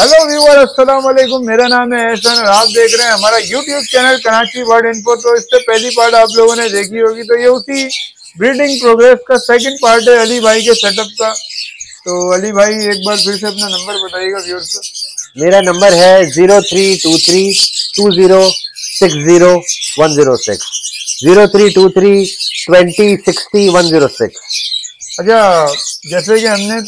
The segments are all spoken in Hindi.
हेलो व्यूअर, अस्सलाम वालेकुम। मेरा नाम है एहसान और आप देख रहे हैं हमारा YouTube channel Karachi bird info. तो इससे पहली पार्ट आप लोगों ने देखी होगी, तो ये उसी ब्रीडिंग प्रोग्रेस का सेकंड पार्ट है अली भाई के सेटअप का। तो अली भाई एक बार फिर से अपना नंबर बताइएगा व्यूअर्स को। मेरा नंबर है 032320601006 032320601006। अच्छा, जैसे कि हमने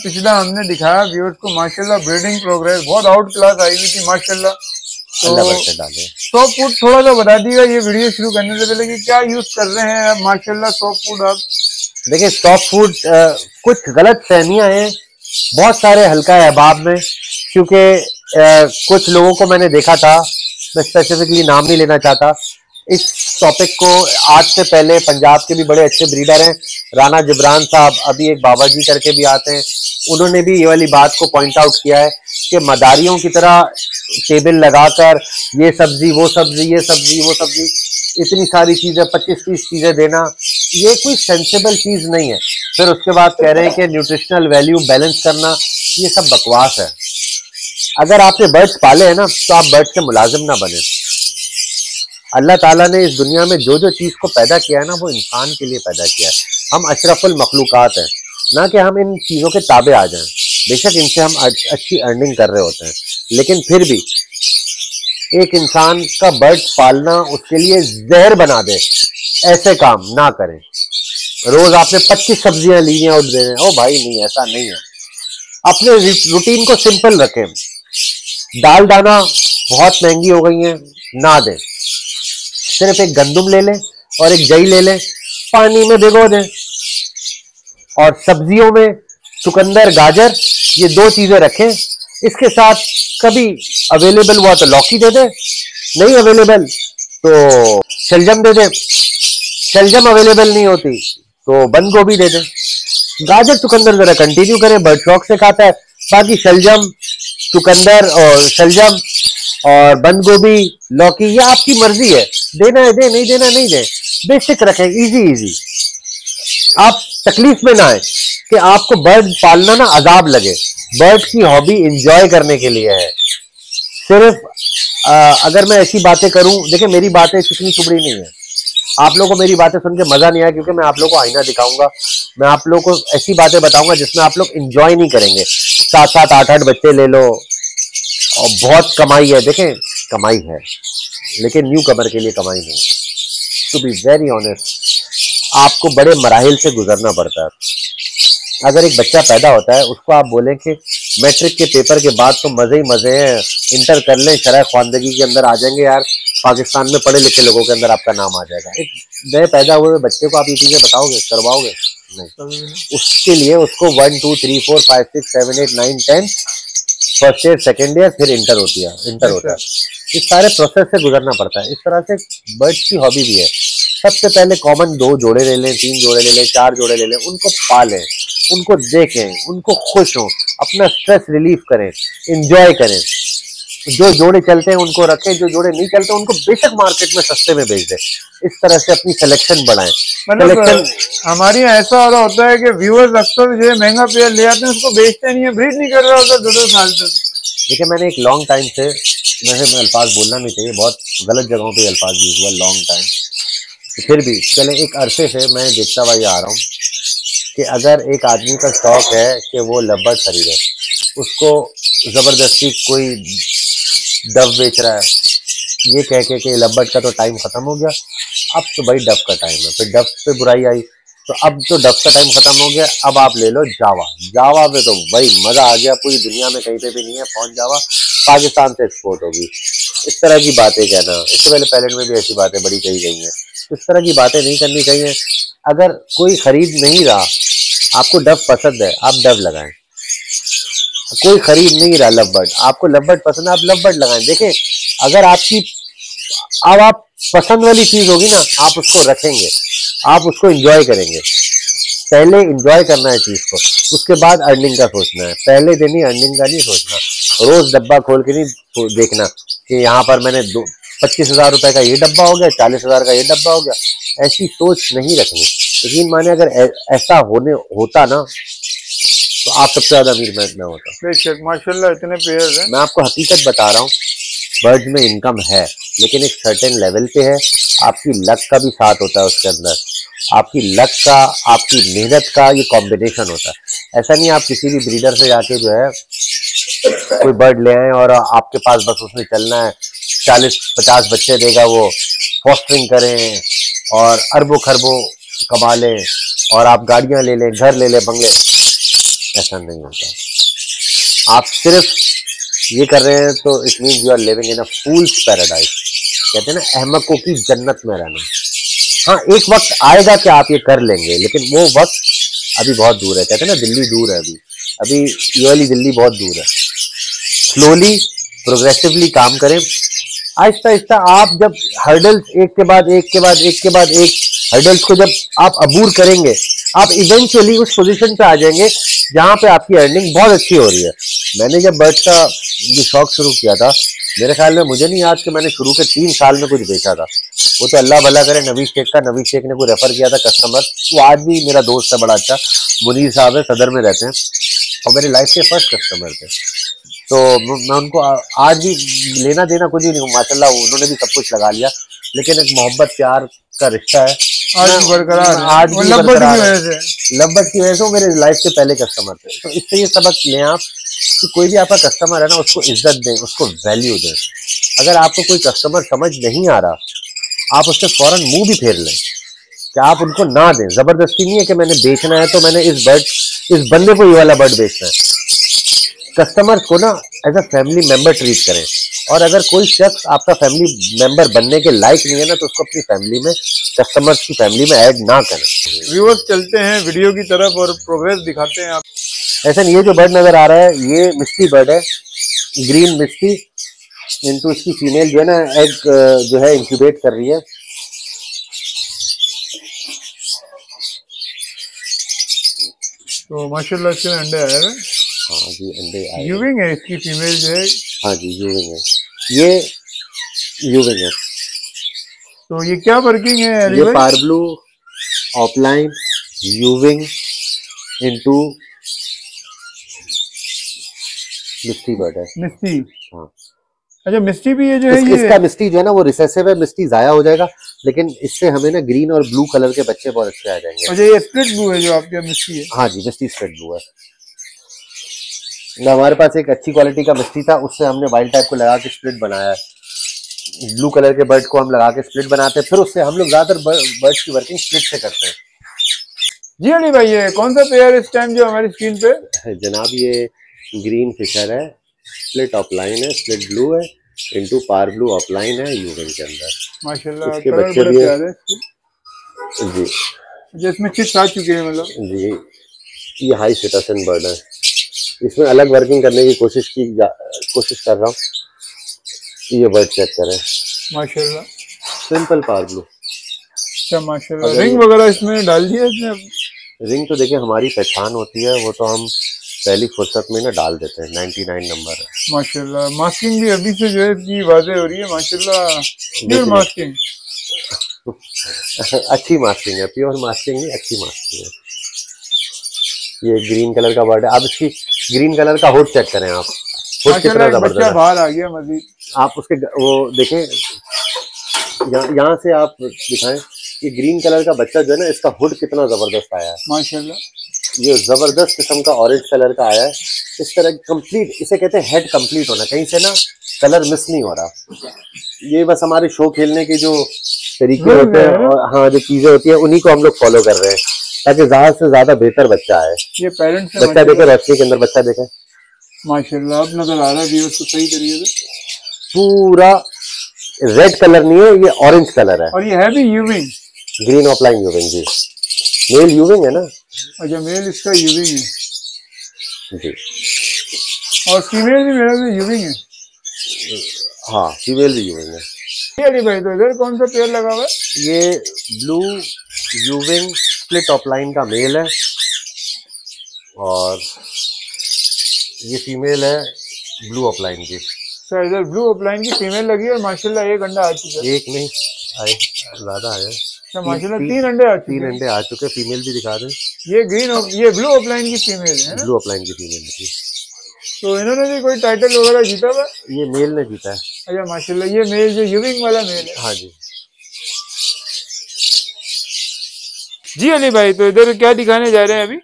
दिखाया व्यूअर्स को, माशाल्लाह ब्रीडिंग प्रोग्रेस बहुत आउट क्लास आई हुई थी माशाल्लाह। तो अल्लाह बरकत डाले। सॉफ्ट फूड थोड़ा सा बता दीजिएगा ये वीडियो शुरू करने से पहले कि क्या यूज कर रहे हैं आप माशाल्लाह सॉफ्ट फूड आप। देखिए सॉफ्ट फूड कुछ गलत फहमियां हैं बहुत सारे हल्का अहबाब में, क्योंकि कुछ लोगों को मैंने देखा था, मैं स्पेसिफिकली नाम नहीं लेना चाहता इस टॉपिक को। आज से पहले पंजाब के भी बड़े अच्छे ब्रीडर हैं, राना जिब्रान साहब, अभी एक बाबा जी करके भी आते हैं, उन्होंने भी ये वाली बात को पॉइंट आउट किया है कि मदारियों की तरह टेबल लगाकर ये सब्जी वो सब्जी ये सब्जी वो सब्जी इतनी सारी चीजें 25-30 चीजें देना, ये कोई सेंसेबल चीज नहीं है। फिर उसके बाद कह रहे हैं कि न्यूट्रिशनल वैल्यू बैलेंस करना, ये सब बकवास है। अगर आपने बर्ड्स पाले हैं ना, तो आप बर्ड्स के मुलाजिम ना बने। अल्लाह ताला ने इस दुनिया में जो जो चीज को पैदा किया है ना, वो इंसान के लिए पैदा किया है। हम अशरफुल मखलूकात हैं, ना कि हम इन चीजों के ताबे आ जाएं। बेशक इनसे हम अच्छी अर्निंग कर रहे होते हैं, लेकिन फिर भी एक इंसान का बर्ड पालना उसके लिए जहर बना दे, ऐसे काम ना करें। रोज आपने 25 सब्जियां ली हैं और दे रहे हैं, ओ भाई नहीं, ऐसा नहीं है। अपने रूटीन को सिंपल रखें। दाल दाना बहुत महंगी हो गई है, ना दें। सिर्फ एक गंदुम ले लें और एक जई ले लें, पानी में भिगो दें। और सब्जियों में चुकंदर गाजर ये दो चीजें रखें। इसके साथ कभी अवेलेबल हुआ तो लौकी दे दें, नहीं अवेलेबल तो शलजम दे दें, शलजम अवेलेबल नहीं होती तो बंद गोभी दे दें। गाजर चुकंदर जरा कंटिन्यू करें, बर्ड शौक से खाता है। बाकी शलजम चुकंदर और शलजम और बंद गोभी लौकी ये आपकी मर्जी है, देना है दे, नहीं देना नहीं दे। बेसिक रखें, इजी इजी। आप तकलीफ में ना आए कि आपको बर्ड पालना ना अजाब लगे। बर्ड की हॉबी एंजॉय करने के लिए है। सिर्फ अगर मैं ऐसी बातें करूं, देखिए मेरी बातें चिकनी चुपड़ी नहीं है। आप लोगों को मेरी बातें सुन के मजा नहीं आया, क्योंकि मैं आप लोगों को आईना दिखाऊंगा, मैं आप लोगों को ऐसी बातें बताऊंगा जिसमें आप लोग एंजॉय नहीं करेंगे। 7-7 8-8 बच्चे ले लो और बहुत कमाई है, देखें कमाई है, लेकिन न्यू कमर के लिए कमाई नहीं है। टू बी वेरी ऑनेस्ट, आपको बड़े मराहिल से गुजरना पड़ता है। अगर एक बच्चा पैदा होता है, उसको आप बोलें कि मैट्रिक के पेपर के बाद तो मजे ही मजे हैं, इंटर कर लें, शरह ख्वानदगी के अंदर आ जाएंगे यार, पाकिस्तान में पढ़े लिखे लोगों के अंदर आपका नाम आ जाएगा। एक नए पैदा हुए बच्चे को आप ये चीजें बताओगे, करवाओगे? नहीं। उसके लिए उसको 1 2 3 4 5 6 7 8 9 10 फर्स्ट ईयर सेकेंड ईयर फिर इंटर होता है। इस सारे प्रोसेस से गुजरना पड़ता है। इस तरह से बर्ड्स की हॉबी भी है। सबसे पहले कॉमन 2 जोड़े ले लें, 3 जोड़े ले लें, 4 जोड़े ले लें, उनको पालें, उनको देखें, उनको खुश हों, अपना स्ट्रेस रिलीफ करें, एंजॉय करें। जो जोड़े चलते हैं उनको रखें, जो जोड़े नहीं चलते उनको बेशक मार्केट में सस्ते में बेच दें। इस तरह से अपनी सिलेक्शन बढ़ाएं। मतलब हमारे यहाँ ऐसा वाला होता है कि व्यूअर्स अक्सर जो है महंगा पेयर ले आते हैं, उसको बेचते नहीं है, ब्रीड नहीं कर रहा होता 2-2 साल तक। देखिए मैंने एक लॉन्ग टाइम से, मैं अल्फाज बोलना नहीं चाहिए, बहुत गलत जगहों पे अल्फाज यूज हुआ लॉन्ग टाइम, फिर भी चले एक अरसे से मैं देखता हुआ ये आ रहा हूँ कि अगर एक आदमी का शौक है कि वो लव्बर्ड खरीदे, उसको जबरदस्ती कोई डव बेच रहा है ये कह के कि लव्बर्ड का तो टाइम खत्म हो गया, अब तो भाई डव का टाइम है। फिर डव पे बुराई आई, तो अब तो डव का टाइम खत्म हो गया, अब आप ले लो जावा। जावा पे तो भाई मजा आ गया, पूरी दुनिया में कहीं पे भी नहीं है, पहुंच जावा पाकिस्तान से एक्सपोर्ट होगी। इस तरह की बातें कहना, इससे पहले पैलेट में भी ऐसी बातें बड़ी कही गई हैं। इस तरह की बातें नहीं करनी चाहिए। अगर कोई खरीद नहीं रहा, आपको डव पसंद है, आप डव लगाएं। कोई खरीद नहीं रहा लव्बर्ड, आपको लव्बर्ड पसंद है, आप लव्बर्ड लगाएं। देखें अगर आपकी अब आप पसंद वाली चीज होगी ना, आप उसको रखेंगे, आप उसको एंजॉय करेंगे। पहले एंजॉय करना है चीज को, उसके बाद अर्निंग का सोचना है। पहले दिन ही अर्निंग का नहीं सोचना। रोज डब्बा खोल के नहीं देखना कि यहाँ पर मैंने 25,000 रुपए का ये डब्बा हो गया, 40,000 का ये डब्बा हो गया। ऐसी सोच नहीं रखनी। लेकिन माने अगर ऐसा होता ना, तो आप सबसे ज्यादा अमीर मैं होता। बेशक माशाल्लाह इतने पेयर हैं। मैं आपको हकीकत बता रहा हूँ, बर्ड्स में इनकम है लेकिन एक सर्टेन लेवल पे है। आपकी लक का भी साथ होता है उसके अंदर, आपकी लक का, आपकी मेहनत का ये कॉम्बिनेशन होता है। ऐसा नहीं आप किसी भी ब्रीडर से जाके जो है कोई बर्ड ले आए और आपके पास बस उसमें चलना है, 40-50 बच्चे देगा वो, फॉस्टरिंग करें और अरबों खरबों कमा लें और आप गाड़ियां ले लें, घर ले लें, बंगले। ऐसा नहीं होता। आप सिर्फ ये कर रहे हैं तो it means you are living in a fool's paradise. कहते हैं ना अहमकों की जन्नत में रहना। हाँ, एक वक्त आएगा कि आप ये कर लेंगे, लेकिन वो वक्त अभी बहुत दूर है। कहते हैं ना दिल्ली दूर है, अभी ये वाली दिल्ली बहुत दूर है। स्लोली प्रोग्रेसिवली काम करें, आहिस्ता आहिस्ता। आप जब हर्डल्स एक के बाद एक के बाद एक के बाद एक हर्डल्स को जब आप अबूर करेंगे, आप इवेंचुअली उस पोजीशन पे आ जाएंगे जहां पे आपकी अर्निंग बहुत अच्छी हो रही है। मैंने जब बर्ड्स का ये शौक शुरू किया था, मेरे ख्याल में, मुझे नहीं याद कि मैंने शुरू के 3 साल में कुछ बेचा था। वो तो अल्लाह भला करे नवीद शेख का, नवीद शेख ने कोई रेफर किया था कस्टमर, वो आज भी मेरा दोस्त है बड़ा अच्छा, मुनीर साहब है, सदर में रहते हैं और मेरी लाइफ के फर्स्ट कस्टमर थे। तो मैं उनको आज भी लेना देना कुछ ही नहीं, माशाल्लाह उन्होंने भी सब कुछ लगा लिया, लेकिन एक मोहब्बत प्यार का रिश्ता है आज भी बरकरार है। आज भी लब्बत बरकरार की है। वजह से, लब्बत की वजह से वो मेरे लाइफ के पहले कस्टमर थे। तो इससे ये सबक लें आप कि कोई भी आपका कस्टमर है ना, उसको इज्जत दें, उसको वैल्यू दें। अगर आपको कोई कस्टमर समझ नहीं आ रहा, आप उससे फौरन मुंह भी फेर लें कि आप उनको ना दें। जबरदस्ती नहीं है कि मैंने बेचना है तो मैंने इस बंदे को ये वाला बर्ड बेचना है। कस्टमर को ना as a family member treat करें, और अगर कोई शख्स आपका फैमिली मेंबर बनने के लायक नहीं है ना, तो उसको अपनी फैमिली में, कस्टमर्स की फैमिली में ऐड ना करें। व्यूअर्स चलते हैं वीडियो की तरफ और प्रोग्रेस दिखाते हैं आप। ऐसा नहीं, ये जो बर्ड नजर आ रहा है ये मिस्टी बर्ड है, ग्रीन मिस्टी। इनटू इसकी फीमेल जो है ना एग जो है इंक्यूबेट कर रही है। तो माशाल्लाह इसके अंडे आए हैं। हाँ जी, अंडे आए। यूविंग है इसकी फीमेल जो है। हाँ जी, यूविंग है, ये यूविंग है। तो ये क्या वर्किंग है अली ये भाई? पारब्लू ऑफलाइन यूविंग इनटू मिस्टी बर्ड है। मिस्टी, हाँ। अच्छा मिस्टी भी ये जो है ये इसका मिस्टी जो है ना वो रिसेसिव है, मिस्टी जाया हो जाएगा, लेकिन इससे हमें ना ग्रीन और ब्लू कलर के बच्चे बहुत अच्छे आ जाएंगे। अच्छा ये स्प्लिट ब्लू है जो आपके मिस्टी है? हाँ जी, मिस्टी स्प्लिट ब्लू है। ना हमारे पास एक अच्छी क्वालिटी का मिस्टी था, उससे हमने वाइल्ड टाइप को लगा के स्प्लिट बनाया है। ब्लू कलर के बर्ड को हम लगा के स्प्लिट बनाते हैं, फिर उससे हम लोग ज्यादातर बर्ड्स की वर्किंग स्प्लिट से करते हैं। जी अली भाई, ये कौन सा पेयर इस टाइम जो हमारी स्क्रीन पे? जनाब ये ग्रीन फिशर है, स्प्लिट ऑफलाइन है, स्प्लिट ब्लू है, इनटू पार ब्लू ऑफलाइन है यूविंग के अंदर। माशाल्लाह इसके कलर बच्चे बड़े भी प्यारे हैं जी जिसमें चिक्स आ चुके हैं मतलब। जी। ये हाई सिटासन बर्ड है, इसमें अलग वर्किंग करने की कोशिश कर रहा हूँ। ये बर्ड चेक करें, माशाल्लाह सिंपल पार ब्लू। अच्छा माशाल्लाह। रिंग वगैरह इसमें डाल दिया इसने? रिंग तो देखिए हमारी पहचान होती है, वो तो हम पहली फुर्सत में ना डाल देते हैं, 99 नंबर है। माशाल्लाह। मास्किंग भी अभी से जो है इसकी वाज़ेह हो रही है माशाल्लाह। प्योर मास्किंग, अच्छी मास्किंग है, प्योर मास्किंग नहीं, अच्छी मास्किंग है। ये ग्रीन कलर का बर्ड है। आप इसकी ग्रीन कलर का हुड चेक करें, आप हुड कितना जबरदस्त है। बाहर आ गया मजीद। आप उसके वो देखें, यहाँ से आप दिखाएं, ये ग्रीन कलर का बच्चा जो है ना, इसका हुड कितना जबरदस्त आया है माशाल्लाह। ये जबरदस्त किस्म का ऑरेंज कलर का आया है। इस तरह कंप्लीट, इसे कहते हैं हेड कंप्लीट होना, कहीं से ना कलर मिस नहीं हो रहा। ये बस हमारे शो खेलने के जो तरीके होते हैं और हाँ जो चीजें होती है उन्हीं को हम लोग फॉलो कर रहे हैं, ताकि ज्यादा से ज्यादा बेहतर बच्चा आए। ये पेरेंट्स बच्चा देखे, रोशनी के अंदर बच्चा देखे माशाल्लाह। अब नजर आ रहा है उसको सही तरीके से। पूरा रेड कलर नहीं है, ये ऑरेंज कलर है। और ये है भी यूविंग, ग्रीन ऑफलाइन यूविंग जी, मेल यूविंग है ना। अच्छा मेल इसका यूविंग है जी, और फीमेल भी मेरा भी यूविंग है। हाँ फीमेल भी यूविंग है। अली भाई तो इधर कौन सा पेयर लगा हुआ है? ये ब्लू यूविंग स्प्लिट ऑफलाइन का मेल है और ये फीमेल है ब्लू ऑफलाइन की। सर इधर ब्लू ऑफलाइन की फीमेल लगी है और माशाल्लाह एक अंडा आ चुका है। एक नहीं आए, ज्यादा आया। अच्छा माशाल्लाह 3 अंडे आ चुके 3 हैं। अंडे आ चुके हैं। फीमेल भी दिखा दें। ये ये ब्लू ऑफलाइन की फीमेल है ना? ब्लू अपलाइन की फीमेल है। तो इन्होंने भी कोई टाइटल वगैरह जीता हुआ? ये मेल ने जीता है। अच्छा माशाल्लाह, ये मेल जो यूविंग वाला मेल है। हाँ जी। जी अली भाई, तो इधर क्या दिखाने जा रहे हैं अभी?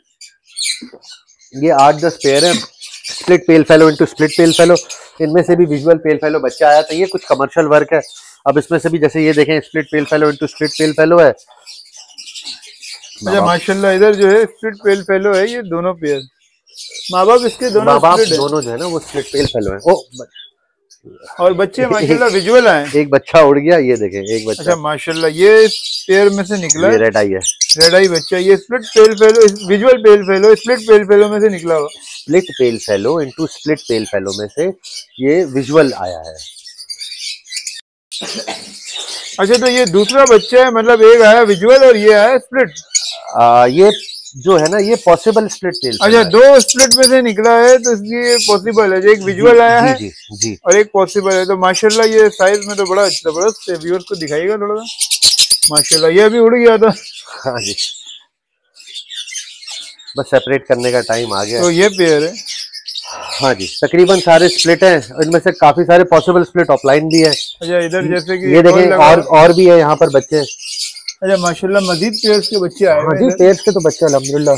ये 8-10 पेयर है, split pale fallow into split pale fellow. इनमें से भी विजुअल पेल फेलो बच्चा आया था। ये कुछ कमर्शियल वर्क है। अब इसमें से भी जैसे ये देखें, split pale fallow into split pale fallow है। अच्छा माशाल्लाह, इधर जो है स्प्लिट पेल फेलो है, ये दोनों पेयर। माँ बाप इसके दोनों माँ बाप स्प्लिट है दोनों जो है ना वो स्प्लिट पेल फेलो है। ओ और बच्चे माशाल्लाह विजुअल आए। एक बच्चा उड़ गया, ये देखें एक बच्चा। अच्छा माशाल्लाह, ये पेयर में से निकला ये है। रेड आई है। रेड आई बच्चा, ये स्प्लिट पेल फेलो, विजुअल पेल फेलो, स्प्लिट पेल फेलो में से निकला हुआ। Split pale fallow into split pale fellow में से ये विजुअल आया है। अच्छा, तो ये दूसरा बच्चा है, मतलब एक आया विजुअल और ये आया स्प्लिट। ये जो है ना ये पॉसिबल स्प्लिट पेल फेलो अच्छा, है। दो स्प्लिट में से निकला है, तो इसलिए पॉसिबल है। एक विजुअल आया है जी जी। और एक पॉसिबल है। तो माशाल्लाह ये साइज में तो बड़ा जबरदस्त है। व्यूअर्स को दिखाइएगा थोड़ा सा। माशाल्लाह, ये अभी उड़ गया था। हाँ जी, बस सेपरेट करने का टाइम आ गया। तो ये पेयर है। हाँ जी, तकरीबन सारे स्प्लिट हैं। इनमें से काफी सारे पॉसिबल स्प्लिट ऑफलाइन भी है। अच्छा, इधर जैसे कि ये देखें और भी है यहाँ पर बच्चे। अच्छा माशाल्लाह, मजीद पेयर्स के बच्चे आए हाँ हुए जी, हैं। पेयर्स के तो बच्चे अल्हम्दुलिल्लाह।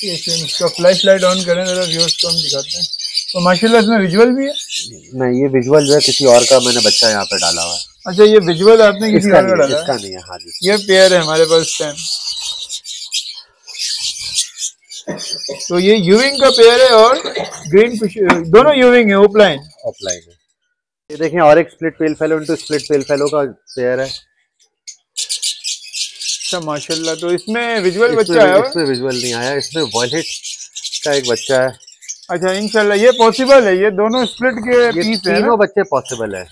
इसका फ्लैश लाइट ऑन करें जरा, व्यूअर्स को हम दिखाते हैं। तो माशाल्लाह इसमें विजुअल भी है। नहीं, ये विजुअल जो है किसी और का मैंने बच्चा यहाँ पे डाला हुआ है। अच्छा, ये विजुअल आपने किसी इसका और का नहीं है, डाला इसका है? नहीं है। हाँ जी, ये पेयर है हमारे पास इस टाइम। तो ये यूविंग का पेयर है और ग्रीन फिश, दोनों यूविंग है, ओपलाइन। ऑफलाइन है। ये देखें और एक split pale fallow into split pale fallow का पेयर है। अच्छा माशाल्लाह, तो इसमें विजुअल बच्चा आया हुआ? इसमें विजुअल नहीं आया, इसमें वॉयलेट का एक बच्चा है। अच्छा इंशाल्लाह ये पॉसिबल है, ये दोनों स्प्लिट के ये पीस है ना? तीनों बच्चे पॉसिबल है।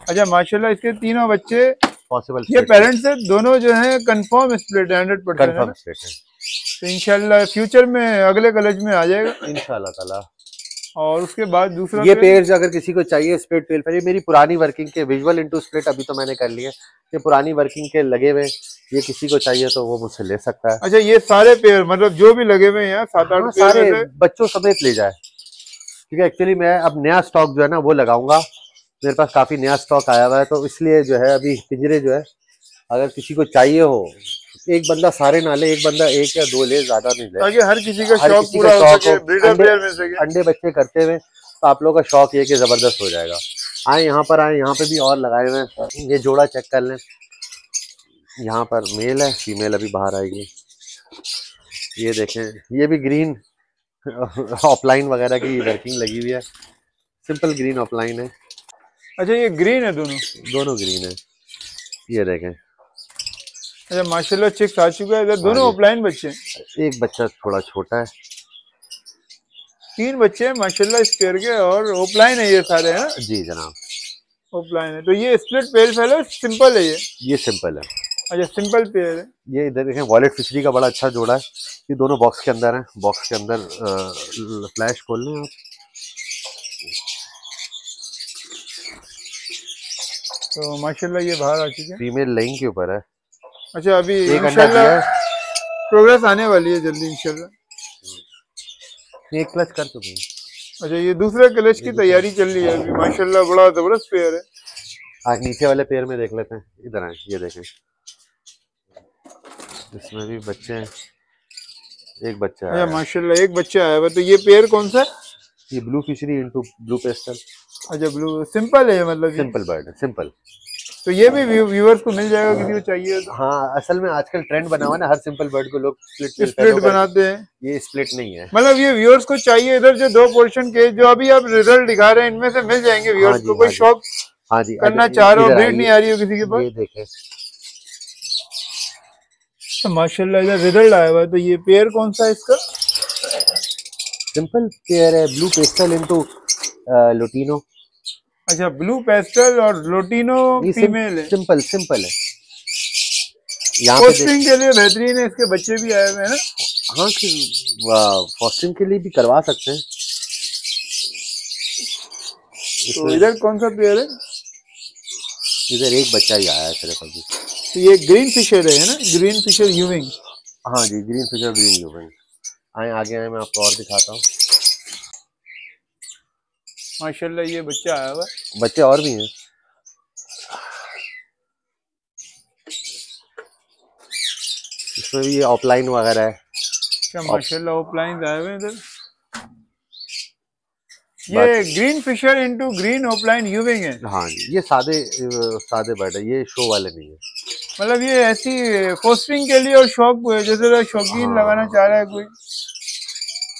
अच्छा माशाल्लाह, इसके तीनों बच्चे पॉसिबल ये पेरेंट्स है, दोनों जो है कंफर्म स्प्लिट है, 100% है कंफर्म ना? स्प्लिट है। तो इंशाल्लाह फ्यूचर में अगले कॉलेज में आ जाएगा इंशाल्लाह ताला। और उसके बाद दूसरा ये पेयर्स अगर किसी को चाहिए स्प्लिट पेल फेलो, ये मेरी पुरानी वर्किंग के विजुअल इनटू स्प्लिट अभी तो मैंने कर लिया। ये पुरानी वर्किंग के लगे हुए, ये किसी को चाहिए तो वो मुझसे ले सकता है। अच्छा, ये सारे पेयर मतलब जो भी लगे हुए हैं यहाँ 7-8 हाँ, पेयर सारे में से? बच्चों समेत ले जाए, क्योंकि एक्चुअली मैं अब नया स्टॉक जो है ना वो लगाऊंगा। मेरे पास काफी नया स्टॉक आया हुआ है, तो इसलिए जो है अभी पिंजरे जो है अगर किसी को चाहिए हो, एक बंदा सारे ना ले, एक बंदा 1 या 2 ले, ज्यादा नहीं ले, ताकि हर किसी का हर शौक किसी पूरा का हो शौक सके, हो। ब्रीडर पेयर मिल सके। अंडे बच्चे करते हुए तो आप लोगों का शौक ये कि जबरदस्त हो जाएगा। आए यहाँ पर, आए यहाँ पे भी और लगाए हुए हैं। ये जोड़ा चेक कर लें, यहाँ पर मेल है, फीमेल अभी बाहर आएगी। ये देखें, ये भी ग्रीन ऑफलाइन वगैरह की वर्किंग लगी हुई है। सिंपल ग्रीन ऑफलाइन है। अच्छा, ये ग्रीन है दोनों? दोनों ग्रीन है। ये देखें। अच्छा माशाल्लाह, चिक्स आ चुका है इधर। हाँ दोनों जी। ऑफलाइन बच्चे हैं। एक बच्चा थोड़ा छोटा है। 3 बच्चे हैं माशाल्लाह इस पेयर के, और ऑफलाइन है ये सारे, है ना? जी जनाब। ऑफलाइन है। तो ये स्प्लिट पेल फेलो सिंपल है ये सिंपल है। अच्छा सिंपल पेयर है। ये इधर देखें, वॉलेट फिशरी का बड़ा अच्छा जोड़ा है। ये दोनों बॉक्स के अंदर हैं। बॉक्स के अंदर फ्लैश खोल लें आप। तो माशाल्लाह ये बाहर आ चुके हैं। फीमेल लाइन के ऊपर है। अच्छा, अभी एक अंडा दिया इंशाल्लाह है। प्रोग्रेस आने वाली है जल्दी इंशाल्लाह। एक क्लच कर चुके हैं। अच्छा, ये दूसरे क्लच की तैयारी चल रही है अभी। माशाल्लाह बड़ा जबरदस्त पेयर है। आज नीचे वाले पेयर में देख लेते हैं। इधर आए, ये देखें, इसमें भी बच्चे हैं। एक बच्चा अच्छा है। माशाल्लाह, एक बच्चा आया हुआ। तो ये पेयर कौन सा है? ये blue fishery into blue pastel. अच्छा, ब्लू सिंपल है मतलब ये? सिंपल बर्ड है, सिंपल। तो ये भी व्यूअर्स को मिल जाएगा किसी को चाहिए तो? हाँ, असल में आजकल ट्रेंड बना हुआ ना, हर सिंपल बर्ड को लोग स्प्लिट बनाते हैं। ये स्प्लिट नहीं है। मतलब ये व्यूअर्स को चाहिए। इधर जो 2 पोर्शन के जो अभी आप रिजल्ट दिखा रहे हैं, इनमें से मिल जाएंगे हाँ व्यूअर्स जी, को। कोई हाँ जी, शौक हाँ जी। करना चाह रहे हो, इधर ब्रीड नहीं आ रही हो किसी के पास? ये देखें, तो माशाल्लाह इधर रिजल्ट आया हुआ है। तो ये पेयर कौन सा है इसका? सिंपल पेयर है, ब्लू पेस्टल इनटू लुटिनो। अच्छा, ब्लू पेस्टल और लोटिनो फीमेल है। सिंपल सिंपल है। यहाँ पे पोस्टिंग के लिए बेहतरीन है। इसके बच्चे भी आए हुए हैं ना? हाँ, फॉस्टिंग के लिए भी करवा सकते हैं। तो इधर कौन सा पेयर है? इधर एक बच्चा ही आया है सिर्फ अभी। तो ये ग्रीन फिशर है ना, ग्रीन फिशर यूविंग। हाँ जी, ग्रीन फिशर ग्रीन यूविंग। आगे आए, मैं आपको और दिखाता हूँ। माशाल्लाह ये बच्चा आया हुआ। बच्चे और भी हैं। इसमें भी ये ऑफलाइन वगैरह है। अच्छा माशाल्लाह ऑफलाइन आए हुए इधर। ये green fisher into green offline यूविंग है। हाँ जी, ये सादे बर्ड है, ये शो वाले नहीं है। मतलब ये ऐसी फोस्टिंग के लिए और शौक, जैसे शौकीन लगाना चाह रहा है कोई,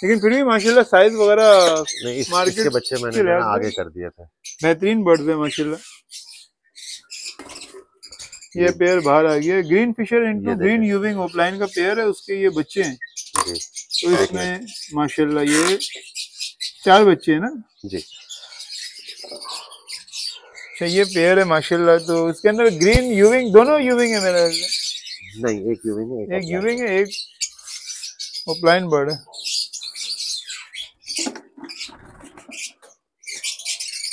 लेकिन फिर भी माशाल्लाह साइज वगैरह नहीं, मार्केट इसके बच्चे मैंने जो है ना आगे कर दिए थे। बेहतरीन बर्ड्स है माशाल्लाह। ये पेयर बाहर आ गया, green fisher into green यूविंग offline का पेयर है, उसके ये बच्चे हैं। तो इसमें माशाल्लाह ये 4 बच्चे हैं ना जी। अच्छा ये पेयर है माशाल्लाह। तो इसके अंदर ग्रीन यूविंग, दोनों यूविंग है मेरा? नहीं, एक यूविंग है, एक यूविंग है, एक ऑफलाइन बर्ड है।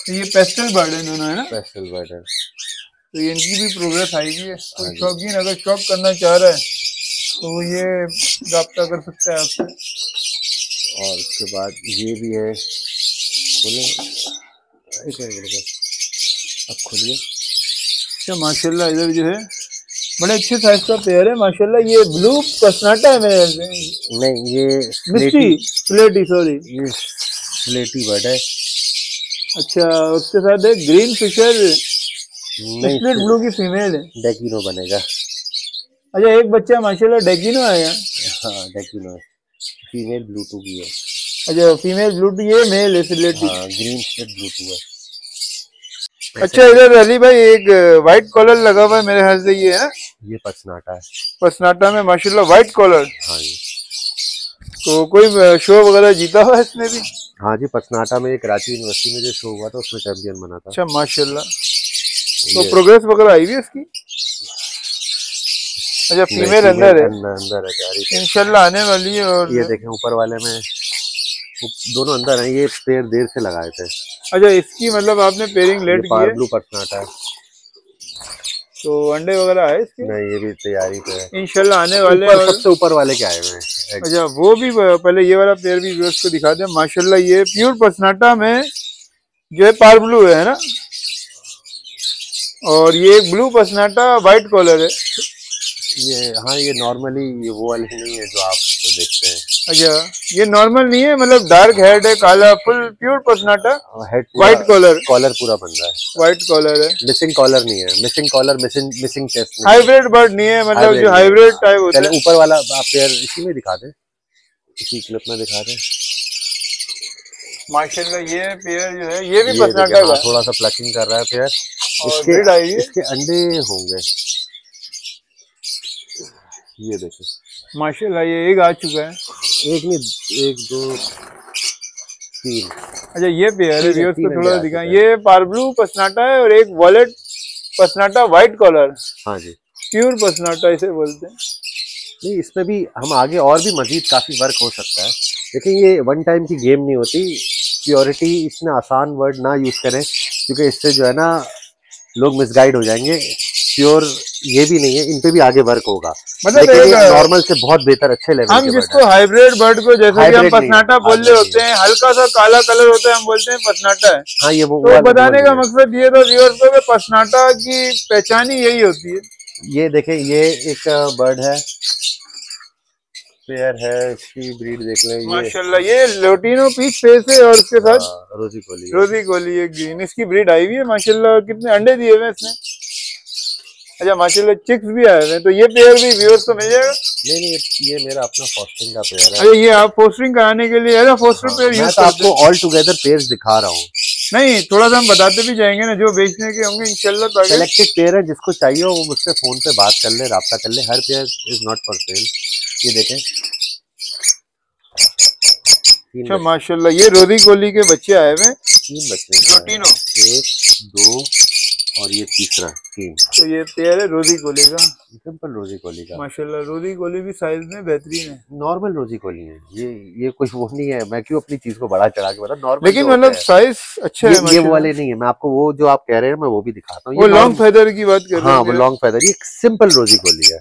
तो ये पेस्टल बर्ड है दोनों, है ना? पेस्टल बर्ड है। तो ये इनकी भी प्रोग्रेस आएगी है। कोई शौकीन अगर शौक करना चाह रहा है तो ये राब्ता कर सकता है आपसे। और उसके बाद ये भी है, खोलें, एक मिनट अब खोलिए। अच्छा माशाल्लाह इधर जो है बड़े अच्छे साइज का पेयर है माशाल्लाह। ये ब्लू पसनाटा है मेरे से। नहीं, ये स्लेटी, सॉरी, ये स्लेटी बर्ड है। अच्छा, उसके साथ एक ग्रीन फिशर स्प्लिट ब्लू की फीमेल है। डेकिनो बनेगा। अच्छा एक बच्चा माशाल्लाह डेकिनो है यहाँ। हाँ डेकिनो है, फीमेल ब्लूटू की है। अच्छा फीमेल ब्लूटू, ये मेल है स्लेटी। हाँ, ग्रीन स्प्लिट ब्लूटू है। अच्छा इधर अली भाई एक व्हाइट कॉलर लगा हुआ है मेरे ख्याल से, ये है ये पसनाटा है। पसनाटा में माशाल्लाह व्हाइट कॉलर। हाँ जी। तो कोई शो वगैरह जीता हुआ है इसने भी? हाँ जी, पसनाटा में कराची यूनिवर्सिटी में जो शो हुआ था उसमें चैंपियन बना था। अच्छा माशाल्लाह। तो प्रोग्रेस वगैरह आई हुई है इसकी? अच्छा फीमेल अंदर है, अंदर है प्यारी, इंशाल्लाह आने वाली है। और ये देखें ऊपर वाले में दोनों अंदर हैं। ये पेड़ देर से लगाए थे। अच्छा इसकी मतलब आपने पेयरिंग लेट की है? ब्लू पसनाटा है। तो अंडे वगैरह है इसके? नहीं, ये भी तैयारी पे है, इंशाल्लाह आने वाले हैं। सबसे ऊपर वाले के आए हुए हैं। अच्छा वो भी, पहले ये वाला पेयर भी व्यूअर्स को दिखा दें। माशाल्लाह ये प्योर पसनाटा में जो है पार ब्लू है ना, और ये एक ब्लू पसनाटा व्हाइट कॉलर है ये। हाँ ये नॉर्मली ये वो वाली नहीं है जो आप तो देखते हैं। अच्छा ये नॉर्मल नहीं है, मतलब डार्क हेड है, काला, फुल प्योर पसनाटा, हेड व्हाइट कॉलर। कॉलर पूरा बन रहा है, व्हाइट कॉलर है, मिसिंग कॉलर नहीं है। मिसिंग कॉलर, मिसिंग चेस्ट नहीं। हाइब्रिड बर्ड नहीं है, मतलब जो हाइब्रिड टाइप होता है। ऊपर वाला आप पेयर इसी में दिखा दें, इसी क्लिप में दिखा दें। माशाल्लाह ये पेयर जो है ये भी पसनाटा का, थोड़ा सा प्लकिंग कर रहा है पेयर। इसके अंडे होंगे, ये देखो माशाल्लाह ये एक आ चुका है। एक नहीं, 1 2 3। अच्छा ये पेयर है, व्यूअर्स को थोड़ा दिखाएं। ये पारब्लू पसनाटा है और एक वॉलेट पसनाटा व्हाइट कॉलर। हाँ जी, प्योर पसनाटा इसे बोलते हैं। नहीं, इसमें भी हम आगे और भी मजीद काफी वर्क हो सकता है, लेकिन ये वन टाइम की गेम नहीं होती। प्योरिटी, इसमें आसान वर्ड ना यूज करें क्योंकि इससे जो है ना लोग मिसगाइड हो जाएंगे। प्योर ये भी नहीं है, इन पे भी आगे वर्क होगा, मतलब नॉर्मल से बहुत बेहतर अच्छे लेवल हम जिसको हाइब्रिड बर्ड को जैसे कि हम पसनाटा बोल रहे होते हैं, हल्का सा काला कलर होता है, हम बोलते हैं पसनाटा है। हाँ ये वो तो बताने का मकसद ये था व्यूअर्स को कि पसनाटा की पहचान ही यही होती है। ये देखें, ये एक बर्ड है, पेयर है, इसकी ब्रीड देख लें। माशाल्लाह ये लोटिनो पीच फेस है और उसके साथ रोजी कोली, रोजी कोली एक ग्रीन, इसकी ब्रीड आई हुई है माशाल्लाह। कितने अंडे दिए हुए इसने? अच्छा माशाल्लाह चिक्स भी आए हुए हैं। तो ये पेयर भी व्यूअर्स को मिल जाएगा? नहीं, ये मेरा अपना फोस्टरिंग का पेयर है। अरे ये आप फोस्टरिंग कराने के लिए है फोस्टर पेयर यूज करते हैं? आपको ऑल टुगेदर पेयर्स दिखा रहा हूँ। नहीं थोड़ा सा हम बताते भी जाएंगे ना, जो बेचने के होंगे इंशाल्लाह। सेलेक्टेड पेयर है, जिसको चाहिए वो मुझसे फोन पे बात कर ले, राब्ता कर ले। हर pair is not for sale. ये देखें, अच्छा माशाल्लाह ये रोजी कोली के बच्चे आए हुए हैं, 3 बच्चे, लोटिनो। 1 2 और ये तीसरा 3। तो ये पेयर है रोजी कोली का, सिंपल रोजी कोली का। माशाल्लाह रोजी कोली भी साइज में बेहतरीन है। नॉर्मल रोजी कोली है ये कोई वो नहीं है, मैं क्यों अपनी चीज को बड़ा चढ़ा के बता, नॉर्मल लेकिन जो होते मतलब हैं। साइज अच्छा है ये माशाल्लाह। वाले नहीं है, मैं आपको वो जो आप कह रहे हैं मैं वो भी दिखाता हूँ। वो ये लॉन्ग फेदर की बात कर रहे हाँ हैं वो क्या? लॉन्ग फेदर, ये सिंपल रोजी कोली है।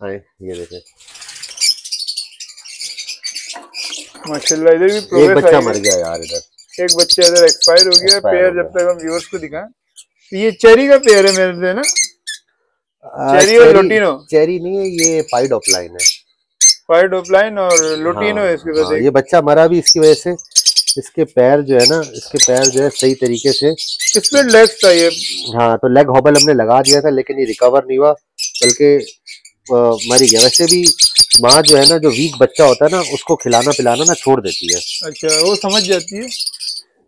ये देखें माशाल्लाह, इधर भी एक प्रोग्रेस बच्चा आई मर है। गया यार इधर, एक बच्चा इधर एक्सपायर हो गया। एक्सपायर पेयर हो जब गया। तक हम व्यूअर्स को दिखाएं, तो ये चेरी का पेयर है मेरे से ना, चेरी और चेरी, लोटिनो। चेरी नहीं है, ये पाइड ऑफलाइन है। पाइड ऑफलाइन और हाँ लोटिनो है इसके साथ हाँ, एक। ये बच्चा मरा भी इसकी वजह से। इसके पैर जो है ना, इसके पैर जो है सही तरीके से, स्प्लिट लेग्स था ये। हाँ तो लेग हॉबल हमने लगा दिया था, लेकिन ये रिकवर नहीं हुआ, बल्कि मर ही गया। वैसे भी माँ जो है ना, जो वीक बच्चा होता है ना, उसको खिलाना पिलाना ना छोड़ देती है। अच्छा, वो समझ जाती है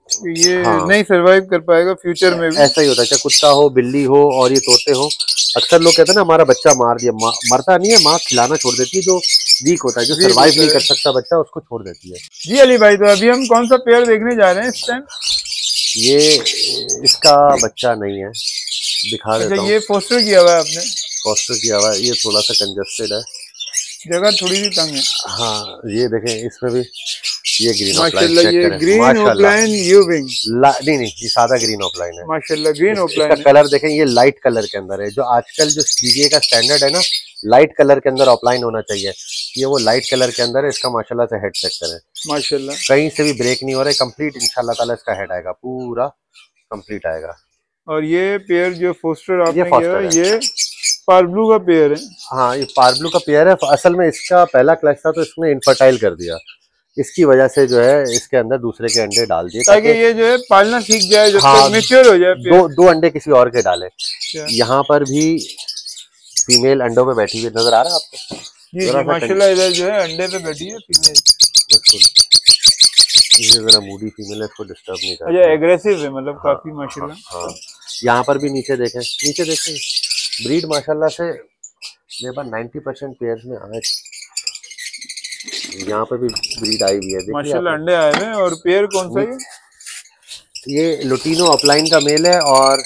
कि ये हाँ नहीं सरवाइव कर पाएगा फ्यूचर में भी। ऐसा ही होता है, चाहे कुत्ता हो, बिल्ली हो और ये तोते हो। अक्सर लोग कहते हैं ना हमारा बच्चा मार दिया, मरता नहीं है, माँ खिलाना छोड़ देती है। जो वीक होता है, जो वीक सरवाइव होता नहीं है। कर सकता बच्चा, उसको छोड़ देती है। जी अली भाई, तो अभी हम कौन सा पेयर देखने जा रहे हैं इस टाइम? ये इसका बच्चा नहीं है, दिखा अच्छा, देता हूँ। ये पोस्टर किया हुआ है आपने, पोस्टर किया हुआ है, ये थोड़ा सा कंजस्टेड है, जगह थोड़ी सी तंग है। हाँ ये देखें इसमें भी, ये ग्रीन ऑफलाइन माशाल्लाह, चेक ये करें ग्रीन माशाल्लाह। ओपलाइन यूविंग। नहीं नहीं, ये सादा ग्रीन ऑफलाइन है। माशाल्लाह ग्रीन इसका ओपलाइन है। कलर देखें, ये लाइट कलर के अंदर है। जो आजकल जो बीजीए का स्टैंडर्ड है ना, लाइट कलर के अंदर ऑफलाइन होना चाहिए, ये वो लाइट कलर के अंदर है। इसका माशाल्लाह से हेड चेक करें, माशाल्लाह कहीं से भी ब्रेक नहीं हो रहा है, कंप्लीट इंशाल्लाह ताला इसका हेड आएगा, पूरा कंप्लीट आएगा। और ये पेयर जो पोस्टर ये आपने किया फॉस्टर है, है, ये पारब्लू का पेयर है। हाँ ये पारब्लू का पेयर है। असल में इसका पहला क्लच था तो इसने इनफर्टाइल कर दिया, इसकी वजह से जो है इसके अंदर दूसरे के अंडे डाल दिए, ताकि ये जो है पालना सीख जाए जब हाँ तक मेच्योर हो जाए पेयर। दो अंडे किसी और के डाले। अच्छा। यहाँ पर भी फीमेल अंडों पे बैठी हुई नजर आ रहा है आपको? जी जरा जी सा माशाल्लाह, इधर जो है अंडे पे बैठी है फीमेल। ये जरा मूडी फीमेल है, इसको डिस्टर्ब नहीं अच्छा, करती। एग्रेसिव है मतलब हाँ काफी हाँ माशाल्लाह। हाँ, यहाँ पर भी नीचे देखें, नीचे देखें, ब्रीड माशाल्लाह से मेरे पास 90% पेयर्स में आज यहाँ पर भी ब्रीड आई हुई है, देखिए माशाल्लाह आपने। अंडे आए हुए हैं। और पेयर कौन सा है? ये लुटीनो अपलाइन का मेल है और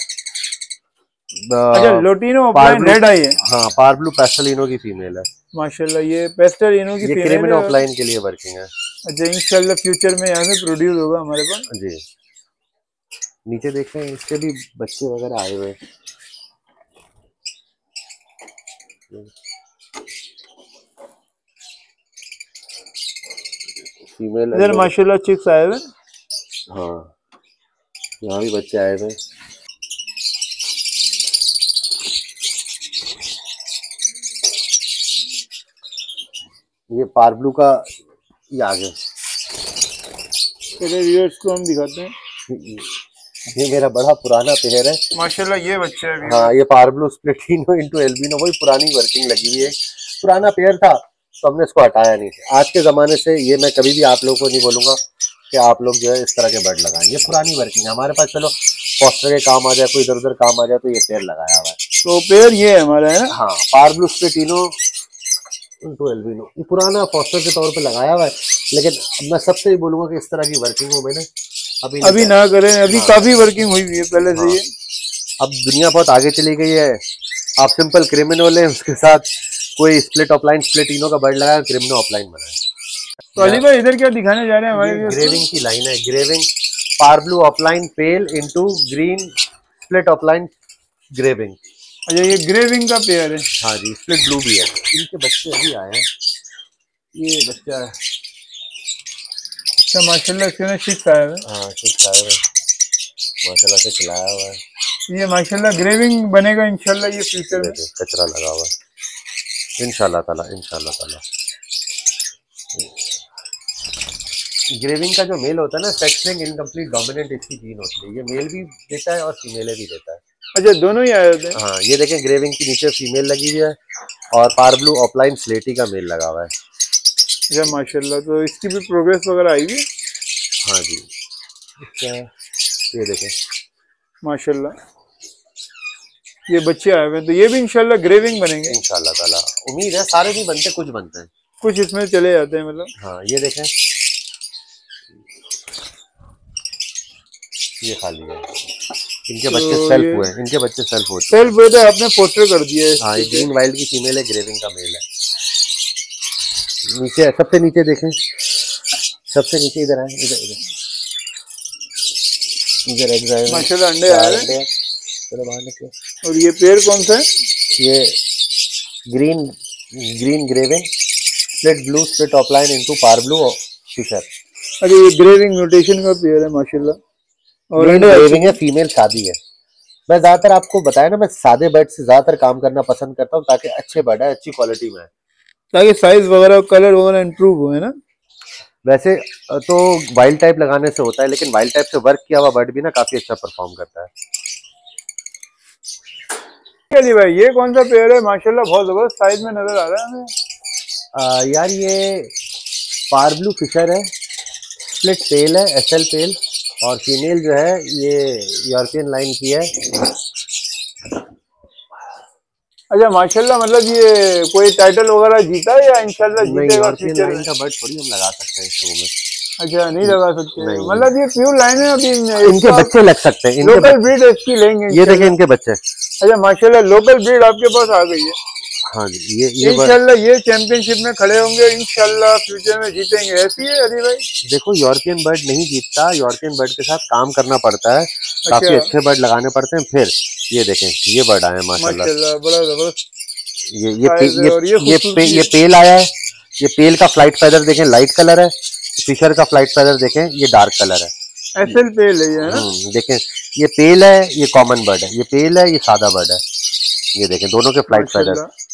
अच्छा, लोटिनो ऑफलाइन पारब्लू, रेड आई है। हाँ पारब्लू पेस्टलिनो की फीमेल है। माशाल्लाह, ये पेस्टर इनो की ये फीमेल क्रिमिनो है। अपलाइन के लिए वर्किंग है। अच्छा, इंशाल्लाह फ्यूचर में यहाँ से प्रोड्यूस होगा हमारे पास। जी, नीचे देख रहे हैं, इसके भी बच्चे वगैरह आए हुए हैं। फीमेल इधर अंडों में, माशाल्लाह चिक्स आए हुए हैं। हाँ यहाँ भी बच्चे आए हुए हैं। ये पारब्लू का, ये आगे, चलिए व्यूअर्स को हम दिखाते हैं। ये मेरा बड़ा पुराना पेयर है माशाल्लाह, ये बच्चा है। हाँ, ये पारब्लू स्प्लिटिनो इंटू एल्बिनो, वही पुरानी वर्किंग लगी हुई है। पुराना पेयर था तो हमने इसको हटाया नहीं। आज के ज़माने से ये मैं कभी भी आप लोगों को नहीं बोलूँगा कि आप लोग जो है इस तरह के बर्ड लगाएं। ये पुरानी वर्किंग है हमारे पास, चलो फॉस्टर के काम आ जाए, कोई इधर उधर काम आ जाए तो ये पेयर लगाया हुआ है। तो पेयर ये है हमारा, है ना? हाँ पारब्लू स्प्लिटिनो इंटू एल्बिनो, ये पुराना फॉस्टर के तौर पे लगाया हुआ है। लेकिन मैं सबसे ही बोलूँगा कि इस तरह की वर्किंग हो मैंने अभी ना करें, अभी हाँ, काफी वर्किंग हुई हुई है पहले से हाँ, ये। अब दुनिया बहुत आगे चली गई है। आप सिंपल क्रिमिनो लें, उसके साथ कोई स्प्लिट ऑफलाइन स्प्लिटिनो का बर्ड लगाया, क्रिमिनो ऑफलाइन तो बनाए। अली भाई इधर क्या दिखाने जा रहे हैं हमारे ये व्यूअर्स को? ग्रेविंग की लाइन है, ग्रेविंग पारब्लू ऑफलाइन पेल इनटू ग्रीन स्प्लिट ऑफलाइन ग्रेविंग। अच्छा, ये ग्रेविंग का पेयर है। हाँ जी, स्प्लिट ब्लू भी है। इनके बच्चे अभी आए हैं, ये बच्चा है। अच्छा माशाल्लाह, इसके शिक्स आए हुए हैं। हाँ शिफ्ट आए हुए, माशाल्लाह से खिलाया हुआ है। ये माशाल्लाह ग्रेविंग बनेगा इंशाल्लाह ये फ्यूचर में। देखिए कचरा लगा हुआ है, इंशाल्लाह ताला, इंशाल्लाह ताला। ग्रेविंग का जो मेल होता है ना, सेक्स रिंग इनकम्प्लीट डोमिनेंट इसकी जीन होती है। ये मेल भी देता है और फीमेल भी देता है। अच्छा, दोनों ही आए होते हैं। हाँ ये देखें, ग्रेविंग की नीचे फीमेल लगी हुई है और पारब्लू ऑफलाइन स्लेटी का मेल लगा हुआ है। अच्छा माशाल्लाह, तो इसकी भी प्रोग्रेस वगैरह आएगी। हाँ जी, क्या ये देखें माशाल्लाह, ये बच्चे आए हुए हैं, तो ये भी इंशाल्लाह ग्रेविंग बनेंगे इंशाल्लाह ताला। उम्मीद है, सारे नहीं बनते, कुछ बनते हैं, कुछ इसमें चले जाते हैं मतलब। हाँ ये देखें, ये खाली है। इनके तो बच्चे सेल्फ ये हुए, इनके बच्चे सेल्फ हो चुके सेल्फ हुए थे, आपने पोस्टर कर दिया है हाँ, ये इसके। ग्रीन वाइल्ड की फीमेल है, ग्रेविंग का मेल है। नीचे सबसे नीचे देखें, सबसे नीचे इधर आए, इधर इधर इधर एग्स आए हुए हैं, माशाल्लाह अंडे आ 4 रहे अंडे हैं। हैं। चलो बाहर निकलो। और ये पेड़ कौन सा है? ये green green greywing split blue split opaline into parblue blue. अरे ये ग्रेविंग म्यूटेशन का पेड़ है माशाल्लाह। और मेल अंडे आ ग्रेविंग चुके है, हैं। फीमेल शादी है। मैं ज्यादातर आपको बताया ना, मैं सादे बर्ड से ज्यादातर काम करना पसंद करता हूँ ताकि अच्छे बर्ड है, अच्छी क्वालिटी में है। ताकि साइज वगैरह कलर वगैरह इंप्रूव हो, है ना। वैसे तो वाइल्ड टाइप लगाने से होता है, लेकिन वाइल्ड टाइप से वर्क किया हुआ बर्ड भी ना काफी अच्छा परफॉर्म करता है। चलिए भाई, ये कौन सा पेड़ है? माशाल्लाह बहुत जबरदस्त साइज में नजर आ रहा है हमें। यार ये पार ब्लू फिशर है, स्प्लिट पेल है, एसएल पेल, और फीमेल जो है ये यूरोपियन लाइन की है। अच्छा माशाल्लाह, मतलब ये कोई टाइटल वगैरह जीता है या इंशाल्लाह नहीं, जीतेगा यूरोपियन फ्यूचर लाइन में? का बर्ड थोड़ी हम लगा सकते हैं इस शो में। अच्छा नहीं लगा सकते, नहीं, मतलब ये प्योर लाइन है अभी इनके इसका। बच्चे लग सकते हैं, इनके लोकल बच्चे, ब्रीड इसकी लेंगे ये देखें इंशाल्लाह। इनके बच्चे। अच्छा माशाल्लाह, लोकल ब्रीड आपके पास आ गई है। हाँ जी, ये बर्ड इंशाल्लाह ये चैंपियनशिप में खड़े होंगे, इंशाल्लाह फ्यूचर में जीतेंगे। ऐसी है अली भाई? देखो, यूरोपियन बर्ड नहीं जीतता, यूरोपियन बर्ड के साथ काम करना पड़ता है, काफी अच्छा अच्छे बर्ड लगाने पड़ते हैं। फिर ये देखें, ये बर्ड आए हैं माशाल्लाह। माशाल्लाह, बड़ा जबरदस्त ये पे, साइज है और ये खूबसूरती ये है। पेल आया है। ये पेल का फ्लाइट फेदर देखें, लाइट कलर है। फिशर का फ्लाइट फेदर देखें, ये डार्क कलर है। एसएल पेल है ये, है ना। देखें, ये पेल है, ये कॉमन बर्ड है। ये पेल है, ये सादा बर्ड है। ये देखें दोनों के फ्लाइट फेदर। माशाल्लाह।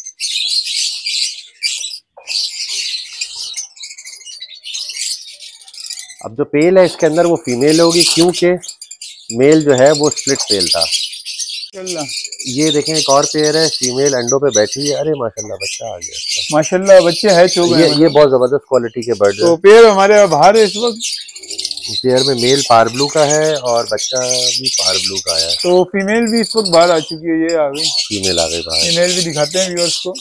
अब जो पेल है इसके अंदर वो फीमेल होगी, क्योंकि मेल जो है वो स्प्लिट पेल था। माशाल्लाह ये देखें एक और पेयर है, फीमेल अंडों पे बैठी है। अरे माशाल्लाह, बच्चा आ गया इसका। माशाल्लाह, बच्चे है चो गए ये बहुत जबरदस्त क्वालिटी के बर्ड है। तो पेड़ हमारे बाहर है इस वक्त। पेयर में मेल पार ब्लू का है और बच्चा भी पार ब्लू का है। तो फीमेल भी इस वक्त बाहर आ चुकी है, ये आ गई। फीमेल आ गई बाहर। फीमेल भी दिखाते हैं व्यूअर्स को।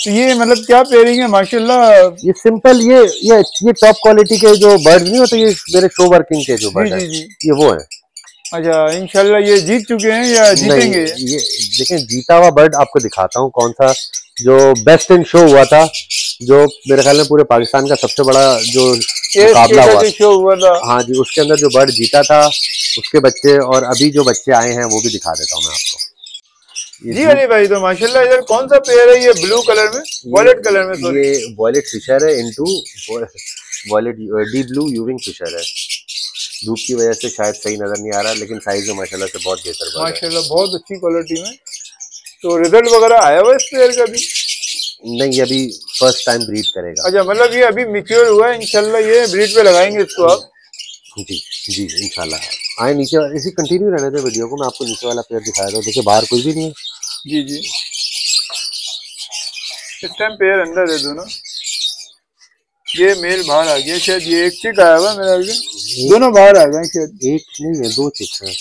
तो ये मतलब क्या पेयरिंग है माशाल्लाह। ये सिंपल, ये टॉप क्वालिटी के जो बर्ड नहीं होते, ये मेरे शो वर्किंग के जो जी बर्ड है, जी जी। ये वो है। अच्छा इंशाल्लाह ये जीत चुके हैं या नहीं, जीतेंगे? ये देखें, जीता हुआ बर्ड आपको दिखाता हूँ कौन सा, जो बेस्ट इन शो हुआ था, जो मेरे ख्याल में पूरे पाकिस्तान का सबसे बड़ा जो मुकाबला हुआ, शो हुआ था। हाँ जी, उसके अंदर जो बर्ड जीता था उसके बच्चे, और अभी जो बच्चे आए हैं वो भी दिखा देता हूँ मैं आपको। जी अली भाई, तो माशाल्लाह इधर कौन सा पेयर है? ये ब्लू कलर में, वॉयलेट कलर में, सॉरी। ये वॉयलेट फिशर है, into violet D blue यूविंग Fisher है। धूप की वजह से शायद सही नजर नहीं आ रहा, लेकिन साइज में माशाल्लाह से बहुत बेहतर बर्ड है। माशाल्लाह बहुत अच्छी क्वालिटी में। तो रिजल्ट वगैरह आया हुआ इस पेयर का भी? नहीं, अभी फर्स्ट टाइम ब्रीड करेगा। अच्छा, मतलब ये अभी मैच्योर हुआ है, इंशाल्लाह ये ब्रीड पे लगाएंगे इसको आप। जी जी, इंशाल्लाह। आए नीचे, इसी कंटिन्यू रहने दे वीडियो को, मैं आपको नीचे वाला पेयर दिखाया था। देखिए बाहर कोई भी नहीं है। जी जी, इस टाइम पेयर अंदर है दोनों। ये मेल बाहर आ गया शायद, ये एक चिक आया हुआ मेरा आगे। दोनों बाहर आ गए शायद। एक नहीं है, 2 चिक्स हैं।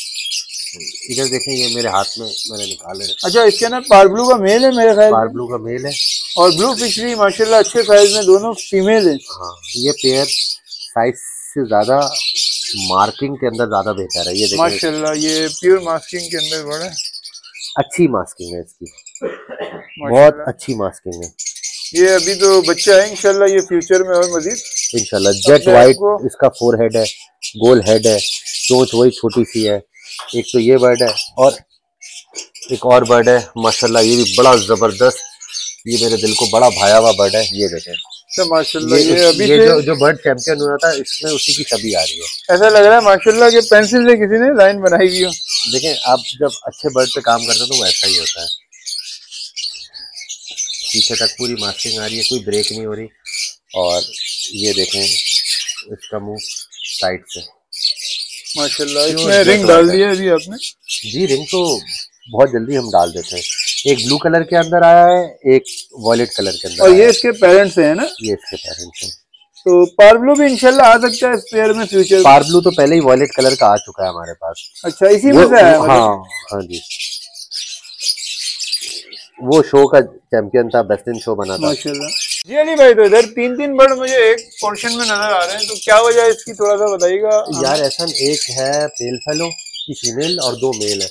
इधर देखें, ये मेरे हाथ में मैंने निकाले। अच्छा, इसके अंदर पार ब्लू का मेल है मेरे ख्याल पार में। ब्लू का मेल है और ब्लू फिशरी माशाल्लाह अच्छे साइज में, दोनों फीमेल है। हाँ, ये पेयर साइज से ज्यादा मार्किंग के अंदर ज्यादा बेहतर है। ये देखें माशाल्लाह, ये प्योर मास्किंग के अंदर बड़ा है। अच्छी मास्किंग है इसकी, बहुत माशाल्लाह। अच्छी मास्किंग है। ये अभी तो बच्चा है, इंशाल्लाह ये फ्यूचर में और मजीद इंशाल्लाह। जेट अपने वाइट आप को। इसका फोरहेड है, गोल हेड है, चोंच वही छोटी सी है। एक तो ये बर्ड है, और एक और बर्ड है माशाल्लाह, ये भी बड़ा जबरदस्त, ये मेरे दिल को बड़ा भाया हुआ बर्ड है। ये देखें, तो माशाल्लाह ये अभी ये से जो बर्ड चैंपियन हुआ था, इसमें उसी की छवि आ रही है। ऐसा लग रहा है माशाल्लाह कि पेंसिल से किसी ने लाइन बनाई हुई हो। देखें, आप जब अच्छे बर्ड पे काम करते हो तो वैसा ही होता है। पीछे तक पूरी मास्किंग आ रही है, कोई ब्रेक नहीं हो रही। और ये देखें इसका मुंह साइड से। माशाल्लाह, इसमें रिंग डाल दिया अभी आपने? जी, रिंग तो बहुत जल्दी हम डाल देते हैं। एक ब्लू कलर के अंदर आया है, एक वॉयलेट कलर के अंदर और आया ये इसके पेरेंट्स हैं ना? ये इसके पेरेंट्स हैं। तो पार्ब्लू भी इंशाल्लाह आ सकता है इस पेयर में फ्यूचर। पार ब्लू तो पहले ही वॉयलेट कलर का आ चुका है हमारे पास। अच्छा, इसी में से आया मतलब? हाँ हाँ जी, वो शो का चैंपियन था, बेस्ट इन शो बना था। माशाल्लाह। जी अली भाई, तो इधर 3 बर्ड मुझे एक पोर्शन में नजर आ रहे हैं, तो क्या वजह है इसकी, थोड़ा सा बताइएगा। यार ऐसा एक है पेल फेलो, इसकी फीमेल और 2 मेल है।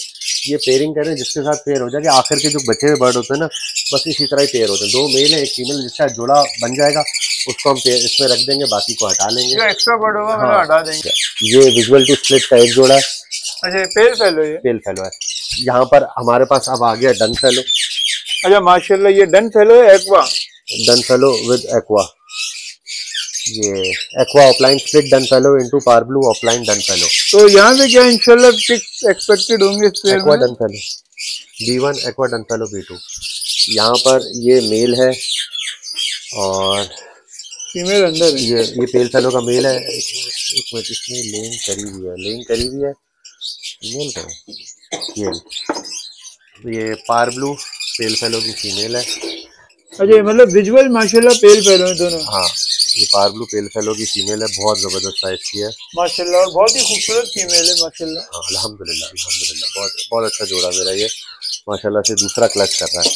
ये पेयरिंग करें जिसके साथ पेयर हो जाएगा। आखिर के जो बचे हुए बर्ड होते हैं ना, बस इसी तरह ही पेयर होते हैं। 2 मेल है, 1 फीमेल, जिसका जोड़ा बन जाएगा उसको हम इसमें रख देंगे, बाकी को हटा लेंगे। जो एक्स्ट्रा बर्ड होगा हाँ, मतलब हटा देंगे। ये विजुअल टू स्प्लिट का एक जोड़ा है। अच्छा, पेल फेलो, ये पेल फेलो है। यहाँ पर हमारे पास अब आ गया डन फेलो। अच्छा माशाल्लाह, ये डन फेलो है, aqua dun fallow with aqua. ये aqua opaline split dun fallow into parblue opaline dun fallow. तो यहाँ से क्या इंशाल्लाह पिक्स एक्सपेक्टेड होंगे इस पेयर एक्वा में? Dun fallow B1, aqua dun fallow B2। यहाँ पर ये मेल है और फीमेल अंदर है। ये पेल फेलो का मेल है। एक मिनट, इसमें लेन करी हुई है, लेन करी हुई है। फीमेल का ये पार ब्लू पेल फेलो की फीमेल है। अच्छा, मतलब विजुअल माशाल्लाह पेल फेलो है दोनों। हाँ, ये पार ब्लू पेल फेलो की फीमेल है, बहुत जबरदस्त साइज की है माशाल्लाह, और बहुत ही खूबसूरत फीमेल है माशाल्लाह। हाँ, अल्हम्दुलिल्लाह अल्हम्दुलिल्लाह, बहुत बहुत अच्छा जोड़ा मेरा ये माशाल्लाह से दूसरा क्लच कर रहा है।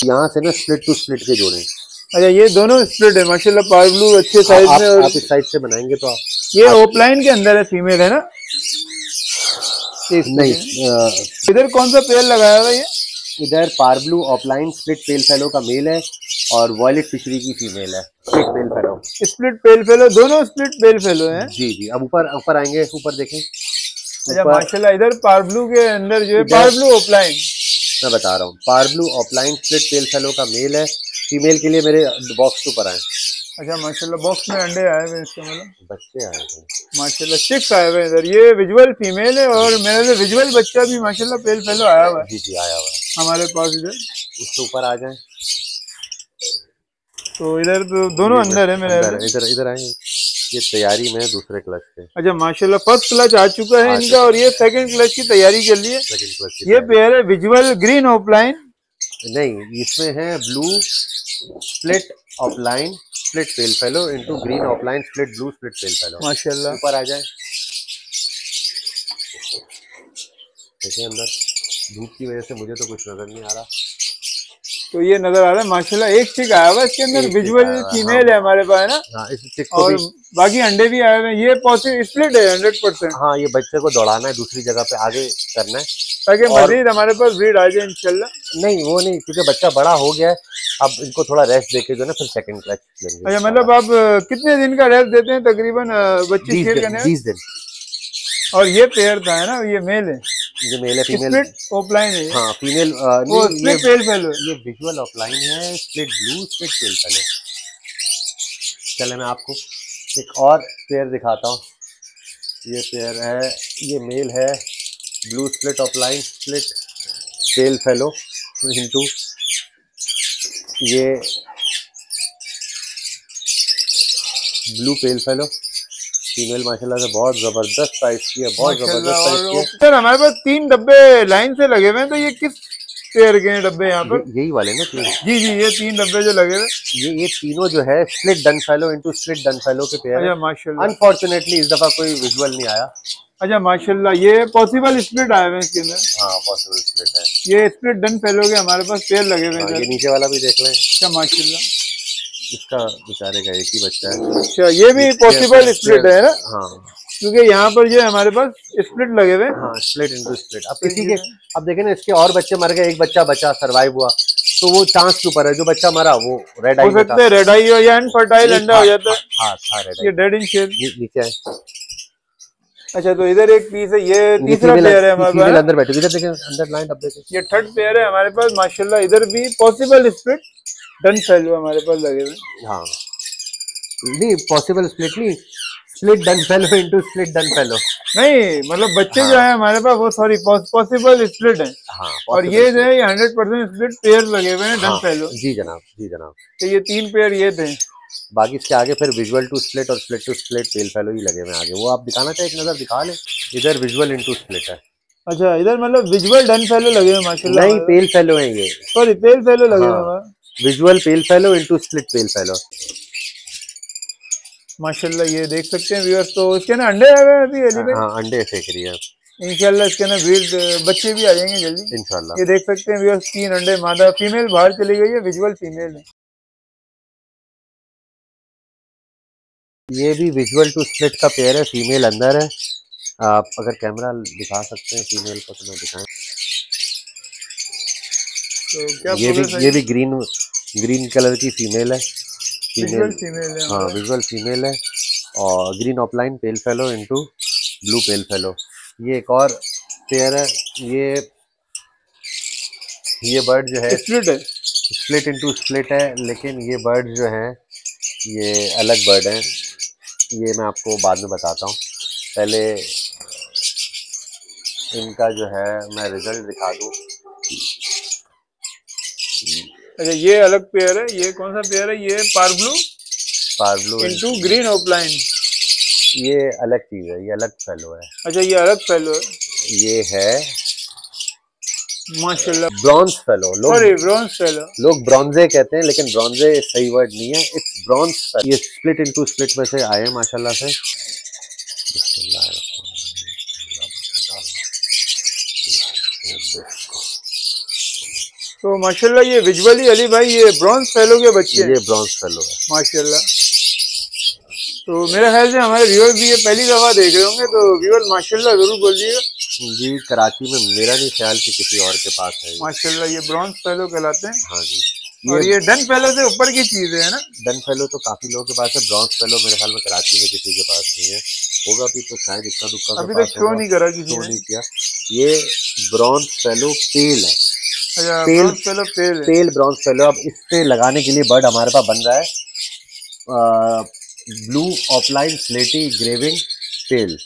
यहाँ से ना स्प्लिट टू स्प्लिट के जोड़े। अच्छा, ये दोनों स्प्लिट है माशाल्लाह, पार ब्लू अच्छे साइज में। और आप इस साइड से बनाएंगे तो ये ओपलाइन के अंदर है, फीमेल है ना? नहीं, इधर कौन सा पेयर लगाया हुआ ये? इधर parblue opaline split pale fallow का मेल है और वॉयलेट फिशरी की फीमेल है। Split pale fallow, split pale fallow, दोनों स्प्लिट पेल फेलो हैं। जी जी। अब ऊपर ऊपर आएंगे, ऊपर देखें। अच्छा माशाल्लाह, इधर पार ब्लू के अंदर जो है पार ब्लू ऑफलाइन, मैं बता रहा हूँ, parblue opaline split pale fallow का मेल है। फीमेल के लिए मेरे बॉक्स के ऊपर आए। अच्छा माशाल्लाह, बॉक्स में अंडे आए हुए, इसके मतलब बच्चे आए हैं माशाल्लाह, 6 आए हुए इधर। ये विजुअल फीमेल है और मेरे से विजुअल बच्चा भी माशाल्लाह पेल फेलो आया हुआ है। जी जी, आया हुआ है हमारे पास इधर। उसके ऊपर आ जाए तो इधर तो दोनों अंदर है मेरे। इधर इधर आए। ये तैयारी में दूसरे क्लच के। अच्छा माशाल्लाह, फर्स्ट क्लच आ चुका है इनका और ये सेकंड क्लच की तैयारी के लिए। ये पेयर है विजुअल ग्रीन ऑफलाइन। नहीं, इसमें है blue split opaline split pale fallow into green opaline split blue split pale fellow. माशाल्लाह, ऊपर आ जाए। देखिए अंदर धूप की वजह से मुझे तो कुछ नजर नहीं आ रहा। तो ये नजर आ रहा है माशाल्लाह, एक चिक आया हुआ इसके अंदर, विजुअल फीमेल है हमारे पास, है ना? हाँ, इस चिक को और बाकी अंडे भी आए हुए हैं। ये पॉसिबल स्प्लिट है 100%। हाँ, ये बच्चे को दौड़ाना है, दूसरी जगह पे आगे करना है ताकि मजीद हमारे पास ब्रीड आ जाए इंशाल्लाह। नहीं, वो नहीं, क्योंकि बच्चा बड़ा हो गया है। अब इनको थोड़ा रेस्ट देके जो है ना, फिर सेकंड क्लच लेंगे। अच्छा, मतलब आप कितने दिन का रेस्ट देते हैं तकरीबन बच्चे शेयर करने में? 20 दिन। और ये पेयर था, है ना? ये मेल है, ये मेल है। फीमेल स्प्लिट ऑफलाइन है। हाँ, फीमेल वो स्प्लिट पेल फेलो, ये विजुअल ऑफलाइन है, split blue split pale fellow. चले मैं आपको एक और पेयर दिखाता हूँ। ये पेयर है, ये मेल है, blue split opaline split pale fallow into ये ब्लू पेल फेलो। फीमेल माशाल्लाह से बहुत जबरदस्त साइज की है, बहुत जबरदस्त साइज की है। सर हमारे पास 3 डब्बे लाइन से लगे हुए हैं, तो ये किस पेयर के हैं डब्बे यहाँ पर? यही वाले ना 3? जी जी, ये 3 डब्बे जो लगे हुए, ये तीनों जो है split dun fallow into split dun fellow के पेयर है। माशाल्लाह। अनफॉर्चुनेटली इस दफा कोई विजुअल नहीं आया। अच्छा माशाल्लाह, ये पॉसिबल स्प्लिट आए हुए हैं इसके अंदर। हाँ, पॉसिबल स्प्लिट है। ये स्प्लिट डन फेलो के हमारे पास पेयर लगे हुए हैं। ये नीचे वाला भी देख लें। अच्छा माशाल्लाह, इसका बेचारे का एक ही बच्चा है। अच्छा, ये भी पॉसिबल स्प्लिट है ना? हाँ, क्योंकि यहाँ पर जो है हमारे पास स्प्लिट लगे हुए। हाँ, स्प्लिट इनटू स्प्लिट। अब किसी के, अब देखें ना, इसके और बच्चे मर गए, एक बच्चा बचा, सरवाइव हुआ, तो वो चांस के ऊपर है। जो बच्चा मरा वो रेड आई हो सकता है, रेड आई हो या अनफर्टाइल अंडा हो जाता है। हाँ, था रेड आई। ये डेड इन शेप नीचे है। अच्छा, तो इधर एक पीस है, ये तीसरा पेयर है हमारे पास। अंदर बैठे, इधर देखें, अंदर लाइन अब देखें। ये थर्ड पेयर है हमारे पास माशाल्लाह। इधर भी पॉसिबल स्प्लिट डन फेलो हमारे पास लगे हुए। हाँ, नहीं पॉसिबल स्प्लिट नहीं, split dun fallow into split dun fellow. नहीं, मतलब बच्चे जो है हमारे पास वो सॉरी पॉसिबल स्प्लिट है। हाँ, और ये जो है 100% स्प्लिट पेयर लगे हुए हैं डन फेलो। जी जनाब, जी जनाब। तो ये 3 पेयर ये थे। बाकी इसके आगे फिर विजुअल टू स्प्लिट और split to split pale fallow ही लगे हुए आगे। वो आप दिखाना चाहे, एक नजर दिखा लें। इधर विजुअल इनटू स्प्लिट है। अच्छा, इधर मतलब विजुअल डन फेलो लगे हुए माशाल्लाह। नहीं, पेल फेलो है ये, सॉरी पेल फेलो लगे हुए। विजुअल पेल fallow into split pale fellow माशाल्लाह। ये देख सकते हैं व्यूअर्स, तो इसके ना अंडे आए हुए हैं अभी अली भाई। हाँ, अंडे फेंक रही है इंशाल्लाह इसके ना ब्रीड बच्चे भी आ जाएंगे जल्दी इंशाल्लाह। ये देख सकते हैं व्यूअर्स, 3 अंडे, मादा फीमेल बाहर चली गई है, विजुअल फीमेल है। ये भी विजुअल टू स्प्लिट का पेयर है, फीमेल अंदर है आप अगर कैमरा दिखा सकते हैं फीमेल को तो मैं दिखाएं। तो क्या प्रोग्रेस ये है? भी ग्रीन कलर की फीमेल है। विजुअल फीमेल, फीमेल है हाँ हमारा। विजुअल फीमेल है। और green offline pale fallow into blue pale fellow. ये एक और पेयर है। ये बर्ड जो है स्प्लिट है। स्प्लिट इनटू स्प्लिट है, लेकिन ये बर्ड जो हैं ये अलग बर्ड हैं। ये मैं आपको बाद में बताता हूँ, पहले इनका जो है मैं रिजल्ट दिखा दूँ। अच्छा ये अलग पेयर है, ये कौन सा पेयर है? ये पार्ब्लू पार्ब्लू इनटू ग्रीन ऑफलाइन। ये अलग चीज़ है, ये अलग फेलो है। अच्छा ये अलग फेलो है। ये है माशाल्लाह। Bronze fellow. Sorry bronze fellow. लोग ब्रॉन्जे कहते हैं, लेकिन ब्रॉन्जे सही वर्ड नहीं है, इट्स ब्रॉन्ज। ये स्प्लिट इनटू स्प्लिट में से आए हैं माशाल्लाह से। तो माशाल्लाह ये विजुअली अली भाई ये ब्रॉन्ज फेलो के बच्चे हैं। ये ब्रॉन्ज फेलो है माशाल्लाह। तो मेरे ख्याल से हमारे व्यूअर भी ये पहली दफा देख रहे होंगे, तो व्यूअर माशाल्लाह जरूर बोलिएगा। जी। कराची में मेरा नहीं ख्याल कि किसी और के पास है। माशाल्लाह ये ब्रॉन्ज फेलो कहलाते हैं। हाँ जी। और ये डन फेलो से ऊपर की चीज है ना? डन फेलो तो काफी लोगों के पास है, ब्रॉन्ज फेलो मेरे ख्याल में कराची में किसी के पास नहीं है। होगा भी तो शायद इक्का दुक्का अभी के तक पास शो होगा। नहीं करा किसी शो ने। नहीं किया। ये ब्रॉन्ज फेलो पेल है। अच्छा पेल ब्रॉन्ज फेलो पेल है। पेल ब्रॉन्ज फेलो। अब इससे लगाने के लिए बर्ड हमारे पास बन रहा है ब्लू ऑफलाइन स्लेटी ग्रेविंग पेल।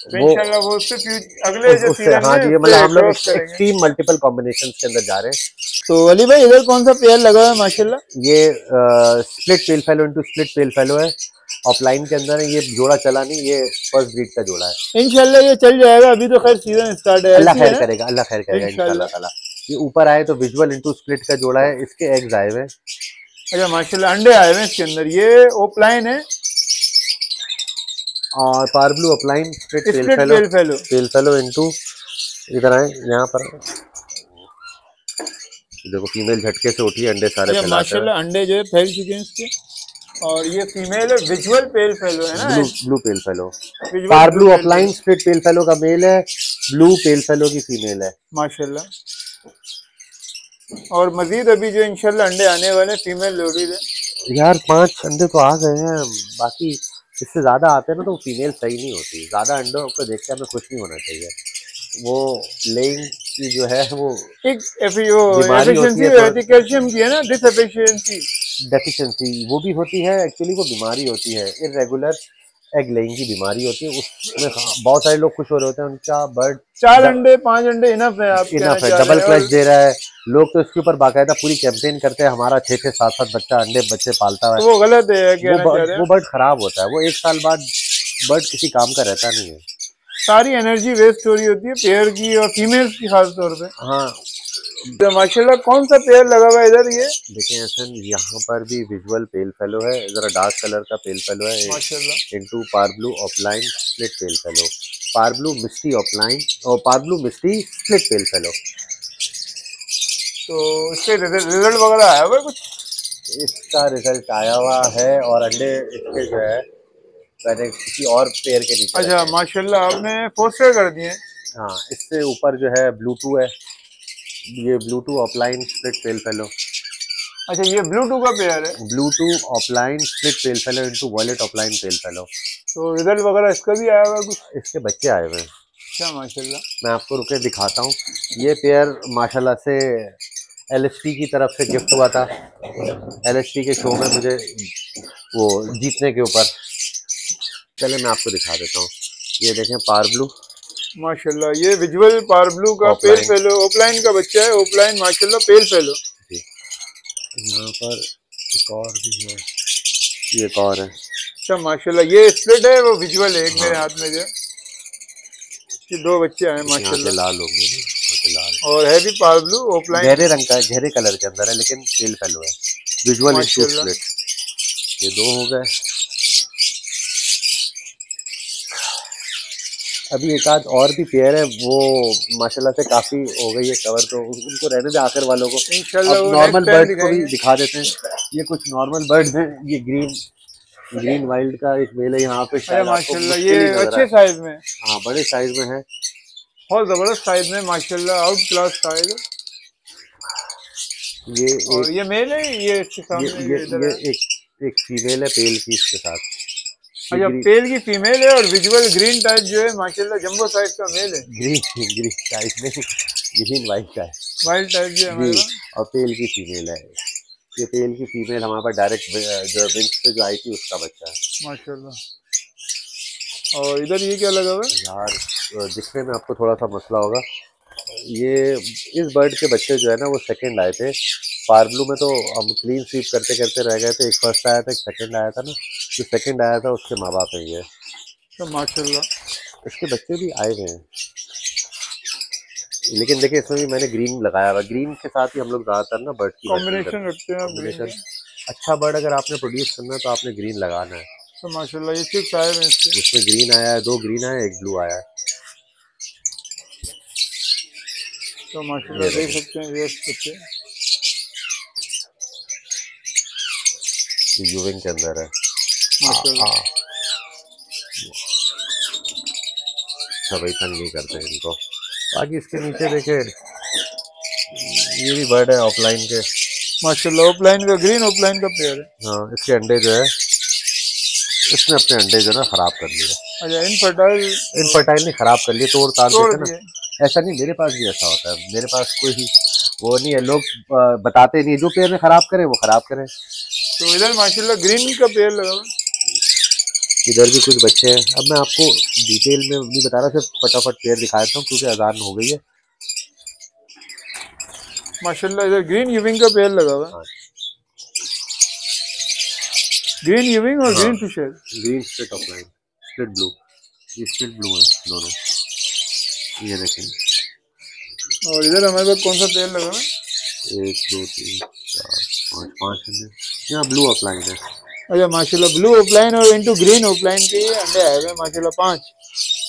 तो इंशाल्लाह वो उससे अगले जो उससे सीजन हाँ में जी, उससे मतलब हम लोग क्रॉस करेंगे। एक्सट्रीम मल्टीपल कॉम्बिनेशन के अंदर जा रहे हैं। तो अली भाई इधर कौन सा पेयर लगा है माशाल्लाह? ये split pale fallow into split pale fallow है। ऑफलाइन के अंदर है, ये जोड़ा चला नहीं, ये फर्स्ट ब्रीड का जोड़ा है। इंशाल्लाह ये चल जाएगा, अभी तो खैर सीजन स्टार्ट है। अल्लाह ऐसी है खैर ना? करेगा, अल्लाह खैर करेगा इंशाल्लाह इंशाल्लाह। ताला। ये ऊपर आए तो विजुअल इनटू स्प्लिट का जोड़ा है, इसके एग्स आए हुए। अच्छा माशाल्लाह अंडे आए हुए हैं इसके अंदर। ये ओपलाइन है और parblue opaline split split pale fallow. Pale fallow into, इधर आए यहाँ पर देखो फीमेल झटके से उठी, अंडे सारे अच्छा फैलाते हुए। माशाल्लाह अंडे जो है फैल चुके हैं इसके। और ये फीमेल है, विजुअल पेल फेलो है ना? Blue pale fallow. Visual blue parblue pale opaline fallow. Split pale fallow का मेल है, ब्लू पेल फेलो की फीमेल है। माशाल्लाह। और मजीद अभी जो इंशाल्लाह अंडे आने वाले फीमेल लोडीज है। यार 5 अंडे तो आ गए हैं, बाकी इससे ज्यादा आते हैं ना तो फीमेल सही नहीं होती। ज्यादा अंडों को देख के हमें खुश नहीं होना चाहिए। वो लेइंग की जो है वो एक बीमारी होती एफिशिएंसी है, रहती है कैल्शियम की है ना, डिस एफिशिएंसी। डेफिशिएंसी वो भी होती है। एक्चुअली वो बीमारी होती है, इरेगुलर एग लेइंग की बीमारी होती है। उसमें बहुत सारे लोग खुश हो रहे होते हैं, उनका बर्ड 4 अंडे 5 अंडे इनफ है आप कहना इनफ है, चाह रहे डबल हैं। क्लच और दे रहा है। लोग तो इसके ऊपर बाकायदा पूरी कैंपेन करते हैं, हमारा 6-6 7-7 बच्चा अंडे बच्चे पालता है। तो वो गलत है कहना चाह रहे वो हैं। बर्ड खराब होता है, वो 1 साल बाद बर्ड किसी काम का रहता नहीं है। सारी एनर्जी वेस्ट हो रही होती है पेयर की और फीमेल्स की खास तौर पे। हाँ तो माशाल्लाह कौन सा पेयर लगा हुआ है इधर? ये देखिए हसन, यहाँ पर भी विजुअल पेल फेलो है, जरा डार्क कलर का पेल फेलो है माशाल्लाह। Into parblue opaline split pale fallow. Parblue misty opaline और पार्ब्लू मिस्टी स्प्लिट पेल फेलो। तो इसके रिजल्ट वगैरह आया हुआ है कुछ? इसका रिजल्ट आया हुआ है और अंडे इसके जो है मैंने किसी और पेयर के नीचे अच्छा रखे हैं। माशाल्लाह आपने पोस्टर कर दिए। हाँ, इससे ऊपर जो है ब्लूटू है, ये blue two opaline split pale fallow. अच्छा ये ब्लू का पेयर है। Blue two opaline split pale fallow into violet opaline pale fallow. तो रिजल्ट वगैरह इसका भी आया हुआ है कुछ? इसके बच्चे आए हुए हैं। अच्छा माशाल्लाह। मैं आपको रुके दिखाता हूँ। ये पेयर माशाल्लाह से एलएसपी की तरफ से गिफ्ट हुआ था। एलएसपी के शो में मुझे वो जीतने के ऊपर, चले मैं आपको दिखा देता हूँ। ये देखें पार्ब्लू माशाल्लाह ये विजुअल पार्ब्लू का पेल ऑफलाइन फेलो ओपलाइन का बच्चा है। ओपलाइन माशाल्लाह पेल फेलो। जी। यहाँ पर एक और भी है, ये एक और है। अच्छा माशाल्लाह ये स्प्लिट है, वो विजुअल है। एक हाँ। मेरे हाथ में जो है, ये 2 बच्चे आए यहाँ के माशाल्लाह। लाल होंगे ना, यहाँ के लाल और है भी पार्ब्लू ओपलाइन गहरे रंग का है, गहरे कलर के अंदर है, लेकिन पेल फेलो है। विजुअल इनटू माशाल्लाह। स्प्लिट। ये 2 हो गए। अभी एक आध और भी पेयर है, वो माशाल्लाह से काफी हो गई है कवर, तो उनको रहने दे आखिर वालों को। इंशाल्लाह अब वो नॉर्मल नेक्स्ट टाइम बर्ड्स को भी दिखाएंगे। दिखा देते हैं। ये कुछ नॉर्मल बर्ड्स हैं, ये ग्रीन ग्रीन वाइल्ड का एक मेल है यहाँ पे, अरे शायद आपको माशाल्लाह, ये मुश्किल ही लग रहा अच्छे है। साइज में, हाँ बड़े साइज में है। बहुत जबरदस्त साइज में माशाल्लाह, आउट क्लास साइज। ये और एक ये मेल है, ये इसके सामने ये ये इधर ये है। एक फीमेल है पेल की इसके साथ। ये अच्छा, ग्रीन पेल की फीमेल है और विजुअल ग्रीन टाइप जो है माशाल्लाह जंबो साइज का मेल है। ग्रीन ग्रीन टाइप में ग्रीन वाइट का है वाइल्ड टाइप जो है जी। हमारे पास। और पेल की फीमेल है। ये पेल की फीमेल हमारे पास डायरेक्ट जो विंच से जो आई थी उसका बच्चा है माशाल्लाह। और इधर ये क्या लगा हुआ है? यार। दिखने में आपको थोड़ा सा मसला होगा। ये इस बर्ड के बच्चे जो है ना वो सेकंड आए थे पारब्लू में। तो हम क्लीन स्वीप करते करते रह गए थे। एक फर्स्ट आया था, एक सेकंड आया था ना। जो सेकंड आया था उसके माँ बाप है ये। तो माशाल्लाह, इसके बच्चे भी आए हुए हैं। लेकिन देखिए इसमें भी मैंने ग्रीन लगाया हुआ। ग्रीन के साथ ही हम लोग ज़्यादातर ना बर्ड की वर्किंग कॉम्बिनेशन करते हैं। रखते हैं आप ग्रीन कॉम्बिनेशन। का। अच्छा बर्ड अगर आपने प्रोड्यूस करना है तो आपने ग्रीन लगाना है। तो माशाल्लाह ये चिप्स आए हुए हैं इसके। उसमें ग्रीन आया है, 2 ग्रीन आया है, 1 ब्लू आया है। तो ये माशाल्लाह देख देखिए सकते हैं व्यूअर्स बच्चे। ये यूविंग के अंदर है। माशाल्लाह। सभी तंग नहीं करते हैं इनको। बाकी इसके नीचे देखे ये भी बर्ड है ऑफलाइन के। माशाल्लाह ऑफलाइन का, ग्रीन ऑफलाइन का पेयर है। हाँ इसके अंडे जो है इसने अपने अंडे जो है ना खराब कर लिए। अच्छा, इनफर्टाइल इनफर्टाइल नहीं, खराब कर लिए, तोड़ ताड़ तोड़ देते ना। दिए। ऐसा नहीं, मेरे पास भी ऐसा होता है। मेरे पास कोई ही वो नहीं है। लोग बताते नहीं, जो पेड़ में खराब करें वो खराब करें। तो इधर माशाल्लाह ग्रीन का पेयर लगा हुआ है। इधर भी कुछ बच्चे हैं। अब मैं आपको डिटेल में नहीं बता रहा, सिर्फ फटाफट पेड़ दिखा देता हूँ क्योंकि अजान हो गई है। माशाल्लाह इधर ग्रीन यूविंग का पेयर लगा हुआ है। हाँ ग्रीन यूविंग और हाँ, green Fischer. Green split opaline, split blue. ये स्प्लिट ब्लू है दोनों। ये देखें। और इधर हमारे पास कौन सा पेयर लगा हुआ है? 1 2 3 4 5 5 अंडे। यहाँ ब्लू ऑफलाइन है। अच्छा माशाल्लाह, ब्लू ऑफलाइन और इनटू ग्रीन ऑफलाइन के ये अंडे आए हुए हैं माशाल्लाह 5।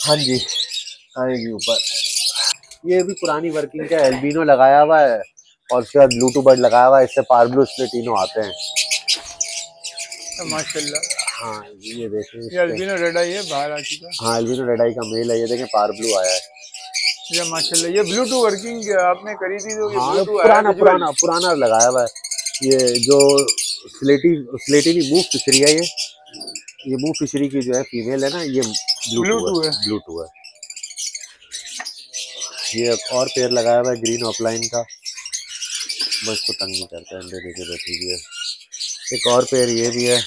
हाँ जी, आएगी ऊपर। ये भी पुरानी वर्किंग का एल्बिनो लगाया हुआ है और उसके बाद ब्लू टू बर्ड लगाया हुआ है। इससे पारब्लू स्प्लिटिनो आते हैं। माशाल्लाह हाँ ये देखें ये इसके। अल्बिनो रेड आई है, बाहर आ चुका है। हाँ एल्बिनो रेड आई का मेल है। ये देखें पारब्लू आया है। अच्छा माशाल्लाह, ये ब्लू टू वर्किंग आपने करी थी तो ये हाँ ब्लू टू आया पुराना विजुअल। पुराना पुराना लगाया हुआ है। ये जो स्लेटी स्लेटी नहीं, मूव फिशरी है ये मूव फिशरी की जो है फीमेल है ना, ये ब्लू ब्लू टू है। टू है। ब्लू टू है। ये एक और पेयर लगाया हुआ है ग्रीन ऑफलाइन का। बस को तंग नहीं करता है, अंडे देके बैठी हुई है। एक और पेयर ये भी है।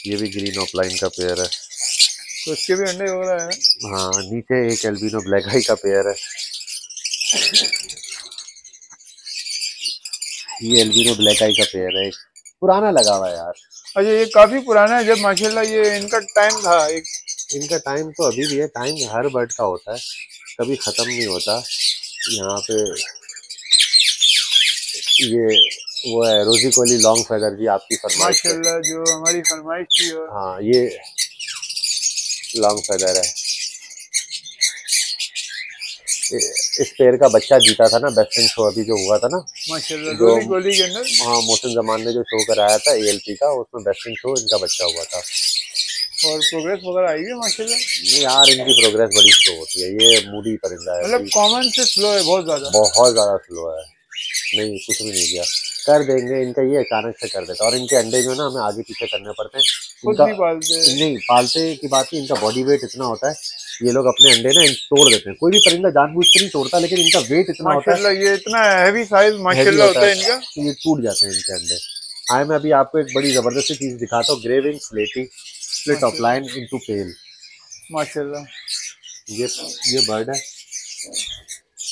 ये भी ग्रीन ऑफलाइन का पेयर है। तो इसके भी अंडे वगैरह है। हाँ नीचे एक एल्बिनो ब्लैक आई का पेयर है। ये एल्बिनो ब्लैक आई का पेयर है। पुराना लगा हुआ है यार। अच्छा ये काफी पुराना है, जब माशाल्लाह ये इनका टाइम था एक। इनका टाइम तो अभी भी है। टाइम हर बर्ड का होता है, कभी ख़त्म नहीं होता। यहाँ पे ये वो है रोजी कोली लॉन्ग फेदर जी, आपकी फरमाइश पे। माशाल्लाह जो हमारी फरमाइश थी। और हाँ ये लॉन्ग फेदर है। इस पेड़ का बच्चा जीता था ना बेस्ट शो अभी जो हुआ था ना, माशाल्लाह जो रोजी कोली के अंदर। हाँ मोहसिन जमान ने जो शो कराया था ALP का, उसमें बेस्ट शो इनका बच्चा हुआ था। और प्रोग्रेस वगैरह आई है माशाल्लाह। नहीं यार इनकी प्रोग्रेस बड़ी स्लो होती है। ये मूडी परिंदा है। मतलब कॉमन से स्लो है बहुत ज्यादा। बहुत ज़्यादा स्लो है। नहीं कुछ भी नहीं किया। कर देंगे इनका, ये अचानक से कर देता। और इनके अंडे जो है ना हमें आगे पीछे करने पड़ते हैं। खुद इनका नहीं पालते। नहीं पालते की बात नहीं, इनका बॉडी वेट इतना होता है। ये लोग अपने अंडे ना तोड़ देते हैं। कोई भी परिंदा जानबूझ के नहीं तोड़ता, लेकिन इनका वेट इतना होता है, माशाल्लाह ये इतना हैवी साइज हैवी माशाल्लाह होता होता है है इनका। कि ये टूट जाते हैं इनके अंडे। आए मैं अभी आपको एक बड़ी ज़बरदस्त चीज़ दिखाता हूँ। ग्रे विंग स्लेटी स्प्लिट ऑफलाइन इनटू पेल। माशाल्लाह ये बर्ड है।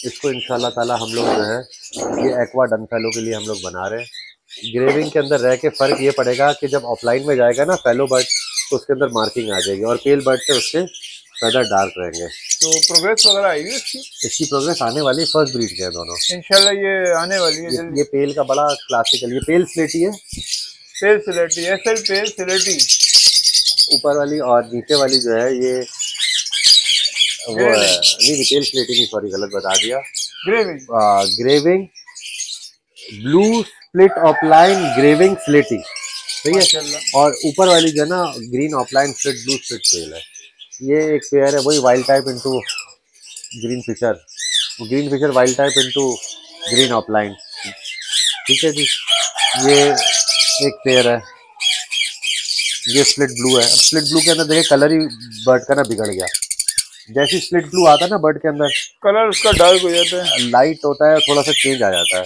इसको इंशाल्लाह ताला हम लोग जो है ये एक्वा डनफेलो के लिए हम लोग बना रहे हैं। ग्रेविंग के अंदर रह के फ़र्क ये पड़ेगा कि जब ऑफलाइन में जाएगा ना फेलो बर्ड, तो उसके अंदर मार्किंग आ जाएगी और पेल बर्ड से उसके फेदर डार्क रहेंगे। तो प्रोग्रेस वगैरह आएगी इसकी। इसकी प्रोग्रेस आने वाली, फर्स्ट ब्रीड के हैं दोनों। इंशाल्लाह ये आने वाली है जल्दी। ये पेल का बड़ा क्लासिकल, ये पेल स्लेटी है। पेल सिलेटी, SL पेल सिलेटी। ऊपर वाली और नीचे वाली जो है ये वो है, नहीं पेल स्लेटी नहीं, सॉरी गलत बता दिया। ग्रेविंग। ग्रेविंग ब्लू स्प्लिट ऑफलाइन ग्रेविंग स्लेटी, सही है। माशाल्लाह। और ऊपर वाली जो है ना green opaline split blue split tail है। ये एक पेयर है वही wild type into green Fischer wild type into green opaline, ठीक है जी। ये एक पेयर है, ये स्प्लिट ब्लू है। स्प्लिट ब्लू के अंदर देखिए कलर ही बर्ड का ना बिगड़ गया। जैसे स्प्लिट ब्लू आता है ना बर्ड के अंदर, कलर उसका डार्क हो जाता है, लाइट होता है, थोड़ा सा चेंज आ जाता है,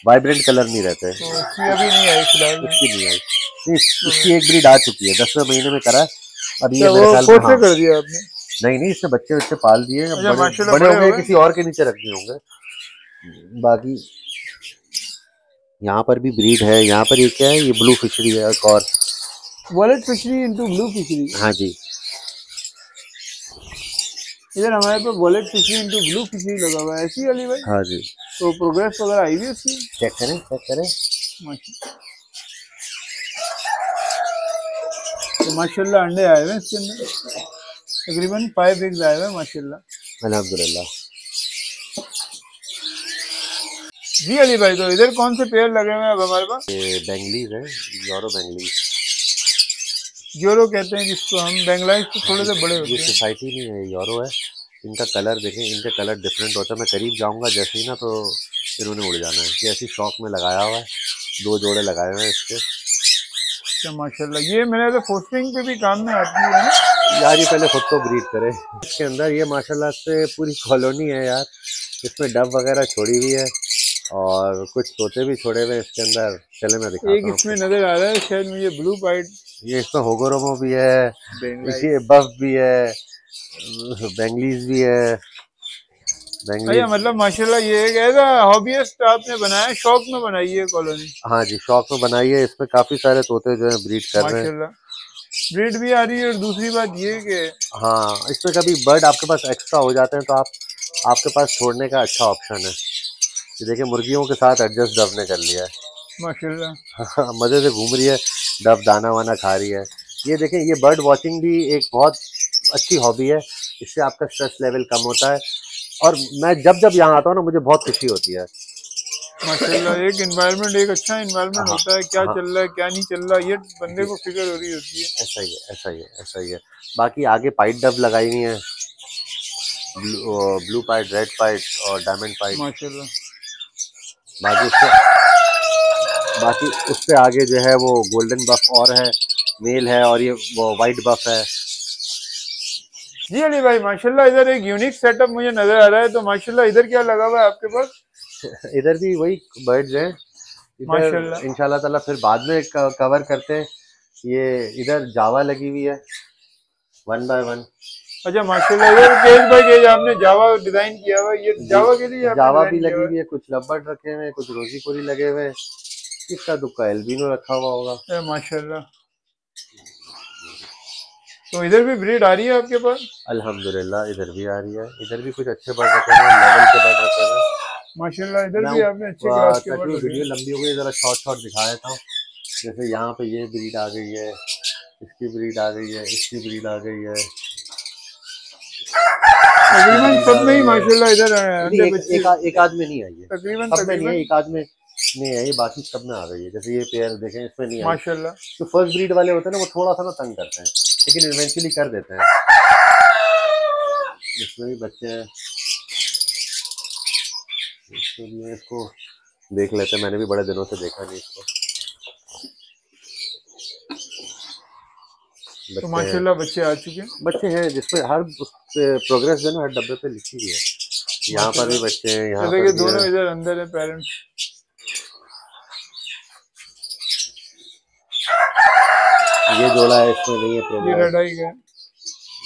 वाइब्रेंट कलर नहीं रहते। तो इसकी अभी नहीं आई फिलहाल में। इसकी नहीं आई नहीं, तो इसकी एक ब्रीड आ चुकी है, 10वें महीने में करा है। अब ये क्या मेरे वो ख्याल में, फोर्थ हाँ, से कर दिया आपने? नहीं नहीं, इसने बच्चे बच्चे पाल दिए, अब अच्छा बड़े माशाल्लाह बड़े बड़े हो होंगे, गए। किसी और के नीचे रखने होंगे। बाकी यहाँ पर भी ब्रीड है, यहाँ पर ये क्या है, ये ब्लू फिशरी है एक और। Wallet fishery into blue fishery. हाँ जी, इधर हमारे पे wallet fishery into blue fishery लगा हुआ है, ऐसी अली भाई? हाँ जी, तो प्रोग्रेस वगैरह आई हुई है उसकी? चेक करें चेक करें। माशा- तो माशाल्लाह अंडे आए हुए हैं इसके अंदर, तकरीबन 5 एग्स आए हुए हैं माशाल्लाह। अल्हम्दुलिल्लाह। जी अली भाई, तो इधर कौन से पेड़ लगे हुए हैं अब हमारे पास? ये बेंगलीज है, यूरो बेंगलीज, यूरो कहते हैं जिसको हम, बेंगलाइज तो थोड़े से बड़े ये होते हैं। सोसाइटी नहीं है, यूरो है। इनका कलर देखें, इनके कलर डिफरेंट होता है। मैं करीब जाऊंगा जैसे ही ना तो इन्होंने उड़ जाना है। ये ऐसी शौक में लगाया हुआ है, 2 जोड़े लगाए हुए हैं इसके। अच्छा माशाल्लाह, ये मेरे तो फोस्टिंग पे भी काम में आती है ना? यार ये पहले खुद तो ब्रीड करे इसके अंदर। ये माशाल्लाह से पूरी कॉलोनी है यार, इसमें डब वगैरह छोड़ी हुई है और कुछ तोते भी छोड़े हुए हैं इसके अंदर। चले मैं एक दिखाता हूँ इसमें आपको। नजर आ रहा है शायद मुझे, ब्लू पाइड ये इसमें होगोरोमो भी है, बेंगलाइज। ये बफ भी है, बेंगलीज भी है, अच्छा बेंगलीज। मतलब माशाल्लाह ये एक ऐसा हॉबीस्ट आपने बनाया है, शौक में बनाई है कॉलोनी? हाँ जी, शौक में बनाई है। इसमें काफी सारे तोते जो है ब्रीड कर रहे हैं। माशाल्लाह ब्रीड भी आ रही है, और दूसरी बात ये कि हाँ, इसमें कभी बर्ड आपके पास एक्स्ट्रा हो जाते हैं तो आपके पास छोड़ने का अच्छा ऑप्शन है। ये देखिए मुर्गियों के साथ एडजस्ट डब ने कर लिया है। माशाल्लाह। मज़े से घूम रही है, डब दाना वाना खा रही है। ये देखें, ये बर्ड वॉचिंग भी एक बहुत अच्छी हॉबी है। इससे आपका स्ट्रेस लेवल कम होता है और मैं जब जब यहाँ आता हूँ ना मुझे बहुत खुशी होती है। माशाल्लाह एक एनवायरनमेंट, एक अच्छा एनवायरनमेंट हाँ होता है, क्या हाँ चल रहा है क्या नहीं चल रहा, ये बंदे जी, को फिक्र हो रही होती है। ऐसा ही है, ऐसा ही है, ऐसा ही है। बाकी आगे पाइट डब लगाई हुई है, ब्लू पाइट, रेड पाइट और डायमंड पाइट। माशाल्लाह। बाकी उससे आगे जो है वो गोल्डन बफ और है, मेल है, और ये वो वाइट बफ है। जी अली भाई माशाल्लाह, इधर एक यूनिक सेटअप मुझे नजर आ रहा है, तो माशाल्लाह इधर क्या लगा हुआ है आपके पास? इधर भी वही बर्ड्स हैं। माशाल्लाह। इधर इंशाल्लाह ताला फिर बाद में कवर करते हैं। ये इधर जावा लगी हुई है 1 बाय 1। अच्छा माशाल्लाह, इधर केज बाय केज आपने जावा डिजाइन किया हुआ है, ये जी, जावा के लिए आपने जावा भी डिजाइन किया लगी हुआ हुई है, कुछ लबर्ड रखे हुए हैं, कुछ रोजी कोरी लगे हुए हैं, किसका दुक्का एल्बिनो रखा हुआ होगा। है? माशाल्लाह। तो इधर भी ब्रीड आ रही है आपके पास? अल्हम्दुलिल्लाह इधर भी आ रही है, इधर भी कुछ अच्छे बर्ड रखे हुए हैं, लेवल के बर्ड रखे हुए हैं। माशाल्लाह इधर मैं भी आपने अच्छे क्लास के ताकि बर्ड वो रखे वीडियो हैं। लंबी हो गई, ज़रा शॉर्ट शॉर्ट दिखा देता हूँ। जैसे यहाँ पे ये ब्रीड आ गई है, इसकी ब्रीड आ गई है, इसकी ब्रीड आ गई है, इसकी तकरीबन ब्रीड आ सब में ही गई है। माशाल्लाह इधर नहीं, अंडे बच्चे एक आध में नहीं आई है, तकरीबन सब में नहीं है, तकरीबन। एक आध में नहीं आई, बाकी सब में आ गई है। जैसे ये पेयर देखें, इसमें नहीं आई। माशाल्लाह। जो फर्स्ट ब्रीड वाले होते हैं ना वो थोड़ा सा ना तंग करते हैं, लेकिन इवेंचुअली कर देते हैं। इसमें भी बच्चे हैं, इसमें भी इसको देख लेते हैं, मैंने भी बड़े दिनों से देखा नहीं इसको। तो बच्चे हैं, माशाल्लाह बच्चे आ चुके हैं। बच्चे हैं जिसपे हर प्रोग्रेस जो है ना हर डब्बे पे लिखी हुई है। यहाँ पर भी माशाल्लाह बच्चे हैं, यहाँ जैसे पर कि भी है। दोनों इधर अंदर है पेरेंट्स। ये जोड़ा है, इसमें नहीं है ये प्रोग्रेस, रेड आई का है।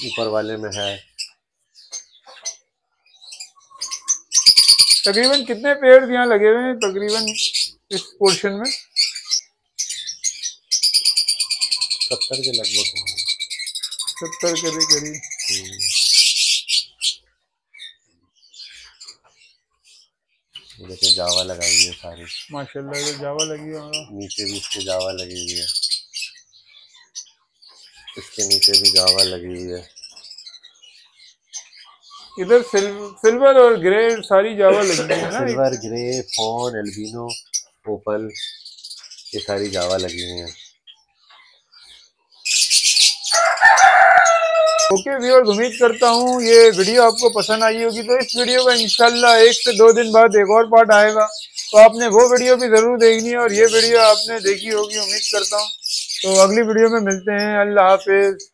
ऊपर वाले में है। तकरीबन कितने पेड़ यहाँ लगे हुए हैं तकरीबन इस पोर्शन में? 70 के लगभग। 70 के भी करीब। देखिए जावा लगाई है सारी, माशाल्लाह इधर जावा लगी होगा। नीचे भी इसके जावा लगी हुई है, इसके नीचे भी जावा लगी हुई है। इधर सिल्वर और ग्रे सारी जावा लगी है ना। सिल्वर, ग्रे, फॉन, एल्बिनो, ओपल, ये सारी जावा लगी हुई हैं। ओके व्यूअर्स, उम्मीद करता हूँ ये वीडियो आपको पसंद आई होगी। तो इस वीडियो का इंशाल्लाह 1 से 2 दिन बाद एक और पार्ट आएगा, तो आपने वो वीडियो भी जरूर देखनी है और ये वीडियो आपने देखी होगी उम्मीद करता हूँ। तो अगली वीडियो में मिलते हैं। अल्लाह हाफिज।